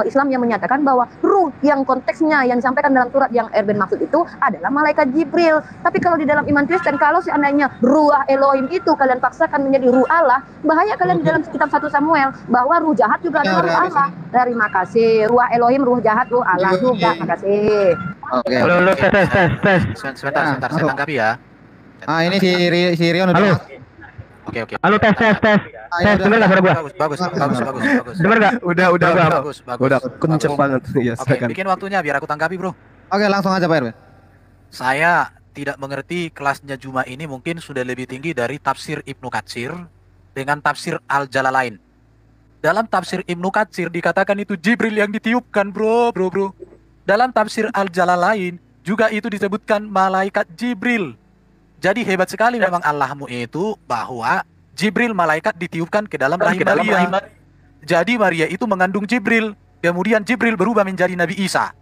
Islam yang menyatakan bahwa ruh yang konteksnya yang disampaikan dalam surat yang Erben maksud itu adalah malaikat Jibril. Tapi kalau di dalam iman Kristen, kalau seandainya ruah Elohim itu kalian paksakan menjadi ruh Allah, bahaya kalian di dalam kitab 1 Samuel, bahwa ruh jahat juga adalah ruh Allah. Terima kasih. Ruh Elohim, ruh jahat, ruh Allah juga. Terima kasih. Oke. Halo, tes. Sebentar, saya tanggapi ya. Ini si Rion udah Halo. masuk. Oke. Halo, tes. Tes, dengar nggak suara gua? Bagus. Dengar nggak? Udah. Bagus. Udah kenceng banget. Ya, Oke, silakan. bikin waktunya biar aku tanggapi, Bro. Oke, langsung aja Pak Erben. Saya tidak mengerti kelasnya Juma ini mungkin sudah lebih tinggi dari tafsir Ibnu Katsir dengan tafsir Al-Jalalain. Dalam tafsir Ibnu Katsir dikatakan itu Jibril yang ditiupkan, bro. Dalam tafsir Al-Jalalain juga itu disebutkan malaikat Jibril. Jadi hebat sekali memang Allahmu itu bahwa Jibril malaikat ditiupkan ke dalam rahim Maria. Jadi Maria itu mengandung Jibril. Kemudian Jibril berubah menjadi Nabi Isa.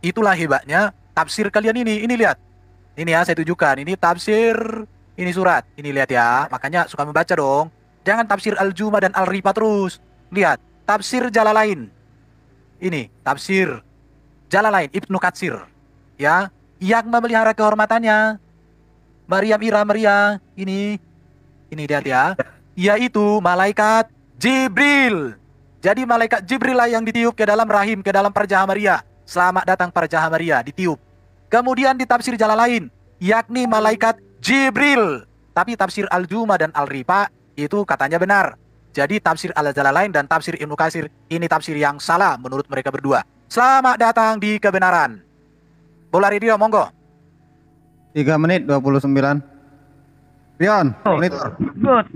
Itulah hebatnya tafsir kalian ini. Ini lihat. Ini ya, saya tunjukkan. Ini tafsir, ini surat. Ini lihat ya. Makanya suka membaca dong. Jangan tafsir Al-Juma dan Al-Rifa terus. Lihat. Tafsir Jalalain. Ini. Tafsir Jalalain. Ibnu Katsir. Ya. Yang memelihara kehormatannya. meriam, ini lihat ya, yaitu malaikat Jibril. Jadi malaikat Jibril lah yang ditiup ke dalam rahim, ke dalam farjah Maria. Selamat datang farjah Maria, ditiup. Kemudian di tafsir jalan lain, yakni malaikat Jibril. Tapi tafsir Al-Juma dan Al-Rifa itu katanya benar. Jadi tafsir Al-Jalalain dan tafsir Ibnu Katsir ini tafsir yang salah menurut mereka berdua. Selamat datang di kebenaran. Bola Radio, monggo. 3 menit 29. Rion, monitor. Good.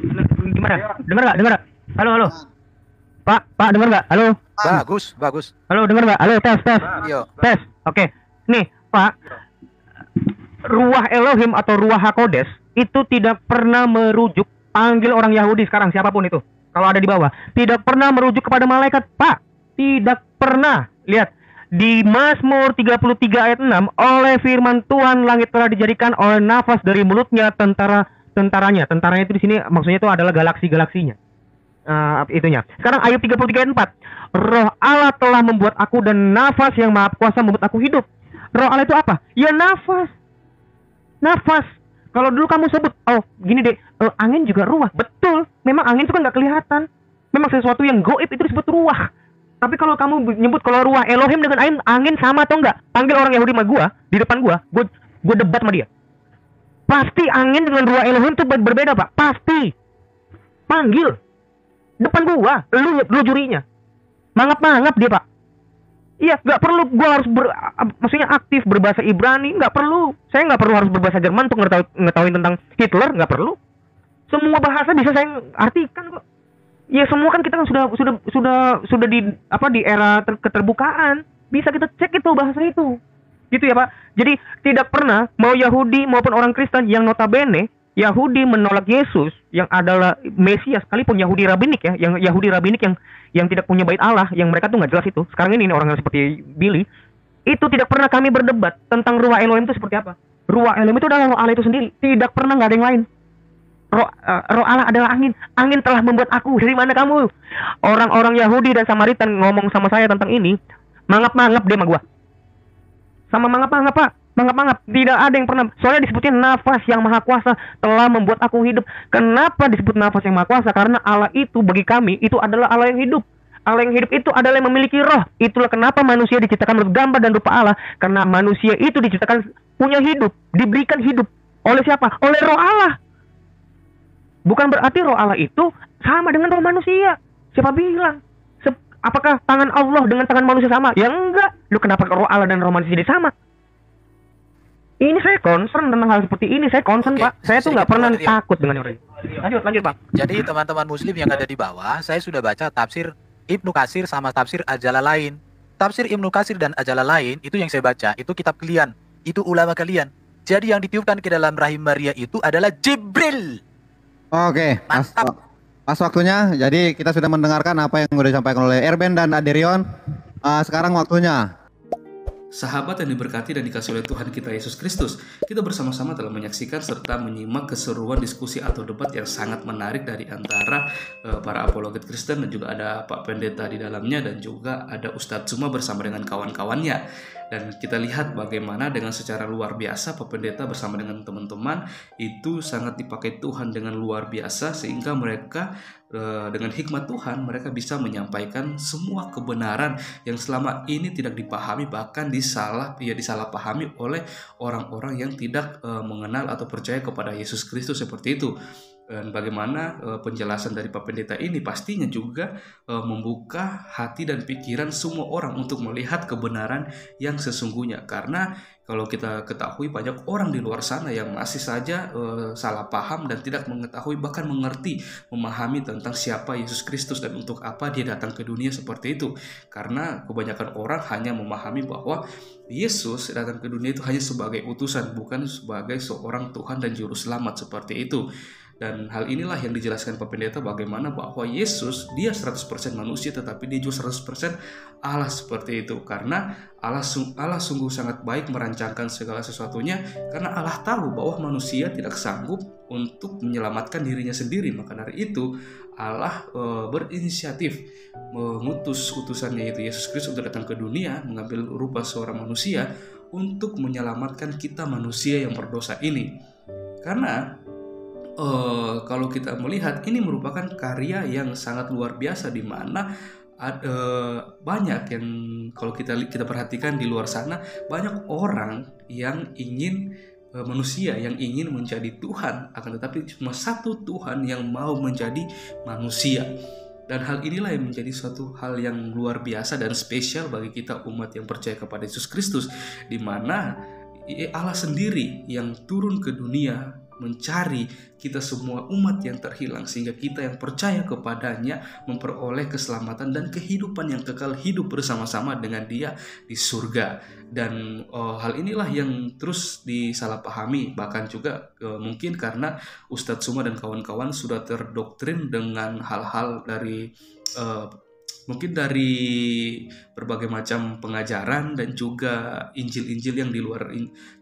Gimana? Dengar nggak? Halo. Pak, dengar nggak? Halo. Bagus. Halo, dengar nggak? Halo, tes. Yo. Tes. Oke. Nih, Pak. Ruah Elohim atau Ruah HaKodes itu tidak pernah merujuk, panggil orang Yahudi sekarang siapapun itu, kalau ada di bawah, tidak pernah merujuk kepada malaikat, Pak. Tidak pernah. Lihat di Mazmur 33 ayat 6, oleh firman Tuhan langit telah dijadikan oleh nafas dari mulutnya tentaranya itu di sini maksudnya itu adalah galaksi-galaksinya. Itunya. Sekarang ayat 33 ayat 4. Roh Allah telah membuat aku dan nafas yang maha kuasa membuat aku hidup. Roh Allah itu apa? Ya nafas. Kalau dulu kamu sebut, gini deh, angin juga ruah. Betul. Memang angin itu kan nggak kelihatan. Memang sesuatu yang goib itu disebut ruah. Tapi kalau kamu nyebut kalau ruah Elohim dengan angin sama atau enggak? Panggil orang Yahudi sama gua, di depan gua debat sama dia. Pasti angin dengan ruah Elohim itu berbeda, Pak. Pasti. Panggil. Depan gua, lu jurinya. Mangap dia, Pak. Iya, nggak perlu gua harus maksudnya aktif berbahasa Ibrani, nggak perlu. Saya nggak perlu harus berbahasa Jerman untuk ngetahuin tentang Hitler, nggak perlu. Semua bahasa bisa saya artikan kok. Ya semua kan kita kan sudah di era keterbukaan, bisa kita cek itu bahasa itu, gitu ya Pak. Jadi tidak pernah mau Yahudi maupun orang Kristen yang notabene Yahudi menolak Yesus yang adalah Mesias, sekalipun Yahudi rabinik ya, yang Yahudi rabinik yang tidak punya bait Allah, yang mereka tuh nggak jelas itu. Sekarang ini orang seperti Billy itu tidak pernah kami berdebat tentang ruah Elohim itu seperti apa. Ruah Elohim itu adalah roh Allah itu sendiri, tidak pernah, nggak ada yang lain. Roh Allah adalah angin. Angin telah membuat aku. Dari mana kamu? Orang-orang Yahudi dan Samaritan ngomong sama saya tentang ini, mangap dia sama gua. Sama mangap, Pak. Mangap. Tidak ada yang pernah. Soalnya disebutnya nafas yang maha kuasa telah membuat aku hidup. Kenapa disebut nafas yang maha kuasa? Karena Allah itu bagi kami itu adalah Allah yang hidup. Allah yang hidup itu adalah yang memiliki roh. Itulah kenapa manusia diciptakan menurut gambar dan rupa Allah. Karena manusia itu diciptakan punya hidup, diberikan hidup. Oleh siapa? Oleh roh Allah. Bukan berarti roh Allah itu sama dengan roh manusia. Siapa bilang? Apakah tangan Allah dengan tangan manusia sama? Ya enggak. Lu kenapa roh Allah dan roh manusia jadi sama? Ini saya concern tentang hal seperti ini. Saya concern, Pak. Saya tuh nggak pernah takut dengan orang. Lanjut, Pak. Jadi teman-teman muslim yang ada di bawah, saya sudah baca tafsir Ibnu Katsir sama tafsir Al-Jalalain. Tafsir Ibnu Katsir dan Al-Jalalain itu yang saya baca. Itu kitab kalian. Itu ulama kalian. Jadi yang ditiupkan ke dalam rahim Maria itu adalah Jibril. Oke, pas waktunya. Jadi kita sudah mendengarkan apa yang sudah disampaikan oleh Erben dan Aderion. Sekarang waktunya. Sahabat yang diberkati dan dikasihi oleh Tuhan kita Yesus Kristus, kita bersama-sama telah menyaksikan serta menyimak keseruan diskusi atau debat yang sangat menarik dari antara para apologet Kristen, dan juga ada Pak Pendeta di dalamnya, dan juga ada Ustadz Zuma bersama dengan kawan-kawannya. Dan kita lihat bagaimana dengan secara luar biasa Pak Pendeta bersama dengan teman-teman itu sangat dipakai Tuhan dengan luar biasa, sehingga mereka dengan hikmat Tuhan mereka bisa menyampaikan semua kebenaran yang selama ini tidak dipahami, bahkan disalahpahami oleh orang-orang yang tidak mengenal atau percaya kepada Yesus Kristus seperti itu. Dan bagaimana penjelasan dari Pak Pendeta ini pastinya juga membuka hati dan pikiran semua orang untuk melihat kebenaran yang sesungguhnya. Karena kalau kita ketahui banyak orang di luar sana yang masih saja salah paham dan tidak mengetahui, bahkan memahami tentang siapa Yesus Kristus dan untuk apa dia datang ke dunia seperti itu. Karena kebanyakan orang hanya memahami bahwa Yesus datang ke dunia itu hanya sebagai utusan, bukan sebagai seorang Tuhan dan Juru Selamat seperti itu. Dan hal inilah yang dijelaskan Pak Pendeta bagaimana bahwa Yesus dia 100% manusia tetapi dia juga 100% Allah seperti itu. Karena Allah sungguh sangat baik merancangkan segala sesuatunya, karena Allah tahu bahwa manusia tidak sanggup untuk menyelamatkan dirinya sendiri. Maka dari itu Allah berinisiatif mengutus utusannya yaitu Yesus Kristus untuk datang ke dunia, mengambil rupa seorang manusia untuk menyelamatkan kita manusia yang berdosa ini. Karena kalau kita melihat ini merupakan karya yang sangat luar biasa, di mana ada banyak yang, kalau kita perhatikan di luar sana, banyak orang yang ingin manusia yang ingin menjadi Tuhan, akan tetapi cuma satu Tuhan yang mau menjadi manusia. Dan hal inilah yang menjadi suatu hal yang luar biasa dan spesial bagi kita umat yang percaya kepada Yesus Kristus, di mana Allah sendiri yang turun ke dunia mencari kita semua umat yang terhilang, sehingga kita yang percaya kepadanya memperoleh keselamatan dan kehidupan yang kekal, hidup bersama-sama dengan Dia di surga. Dan hal inilah yang terus disalahpahami, bahkan juga mungkin karena Ustadz Suma dan kawan-kawan sudah terdoktrin dengan hal-hal dari mungkin dari berbagai macam pengajaran dan juga Injil-Injil yang di luar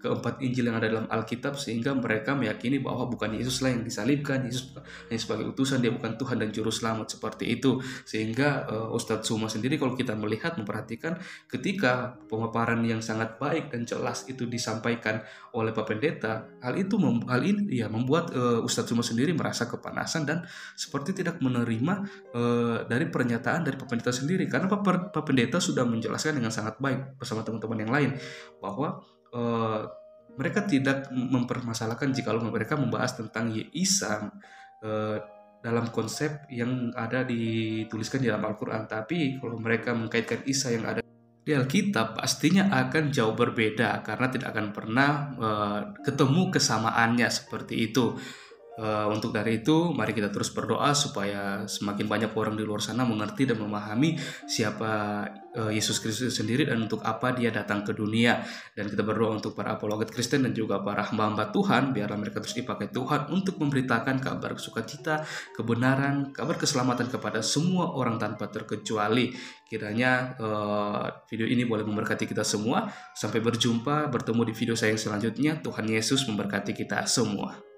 keempat Injil yang ada dalam Alkitab, sehingga mereka meyakini bahwa bukan Yesuslah yang disalibkan, Yesus hanya sebagai utusan, Dia bukan Tuhan dan Juru Selamat, seperti itu. Sehingga Ustadz Suma sendiri, kalau kita melihat, memperhatikan, ketika pemaparan yang sangat baik dan jelas itu disampaikan oleh Pak Pendeta, hal ini ya membuat Ustadz Suma sendiri merasa kepanasan dan seperti tidak menerima dari pernyataan dari Pak Pendeta sendiri, karena Pak Pendeta sudah menjelaskan dengan sangat baik bersama teman-teman yang lain bahwa mereka tidak mempermasalahkan jika mereka membahas tentang Isa dalam konsep yang ada dituliskan di dalam Al-Quran. Tapi kalau mereka mengkaitkan Isa yang ada di Alkitab, pastinya akan jauh berbeda, karena tidak akan pernah ketemu kesamaannya seperti itu. Untuk dari itu, mari kita terus berdoa supaya semakin banyak orang di luar sana mengerti dan memahami siapa Yesus Kristus sendiri dan untuk apa Dia datang ke dunia. Dan kita berdoa untuk para apologet Kristen dan juga para hamba-hamba Tuhan, biarlah mereka terus dipakai Tuhan untuk memberitakan kabar sukacita, kebenaran, kabar keselamatan kepada semua orang tanpa terkecuali. Kiranya video ini boleh memberkati kita semua. Sampai berjumpa, bertemu di video saya yang selanjutnya. Tuhan Yesus memberkati kita semua.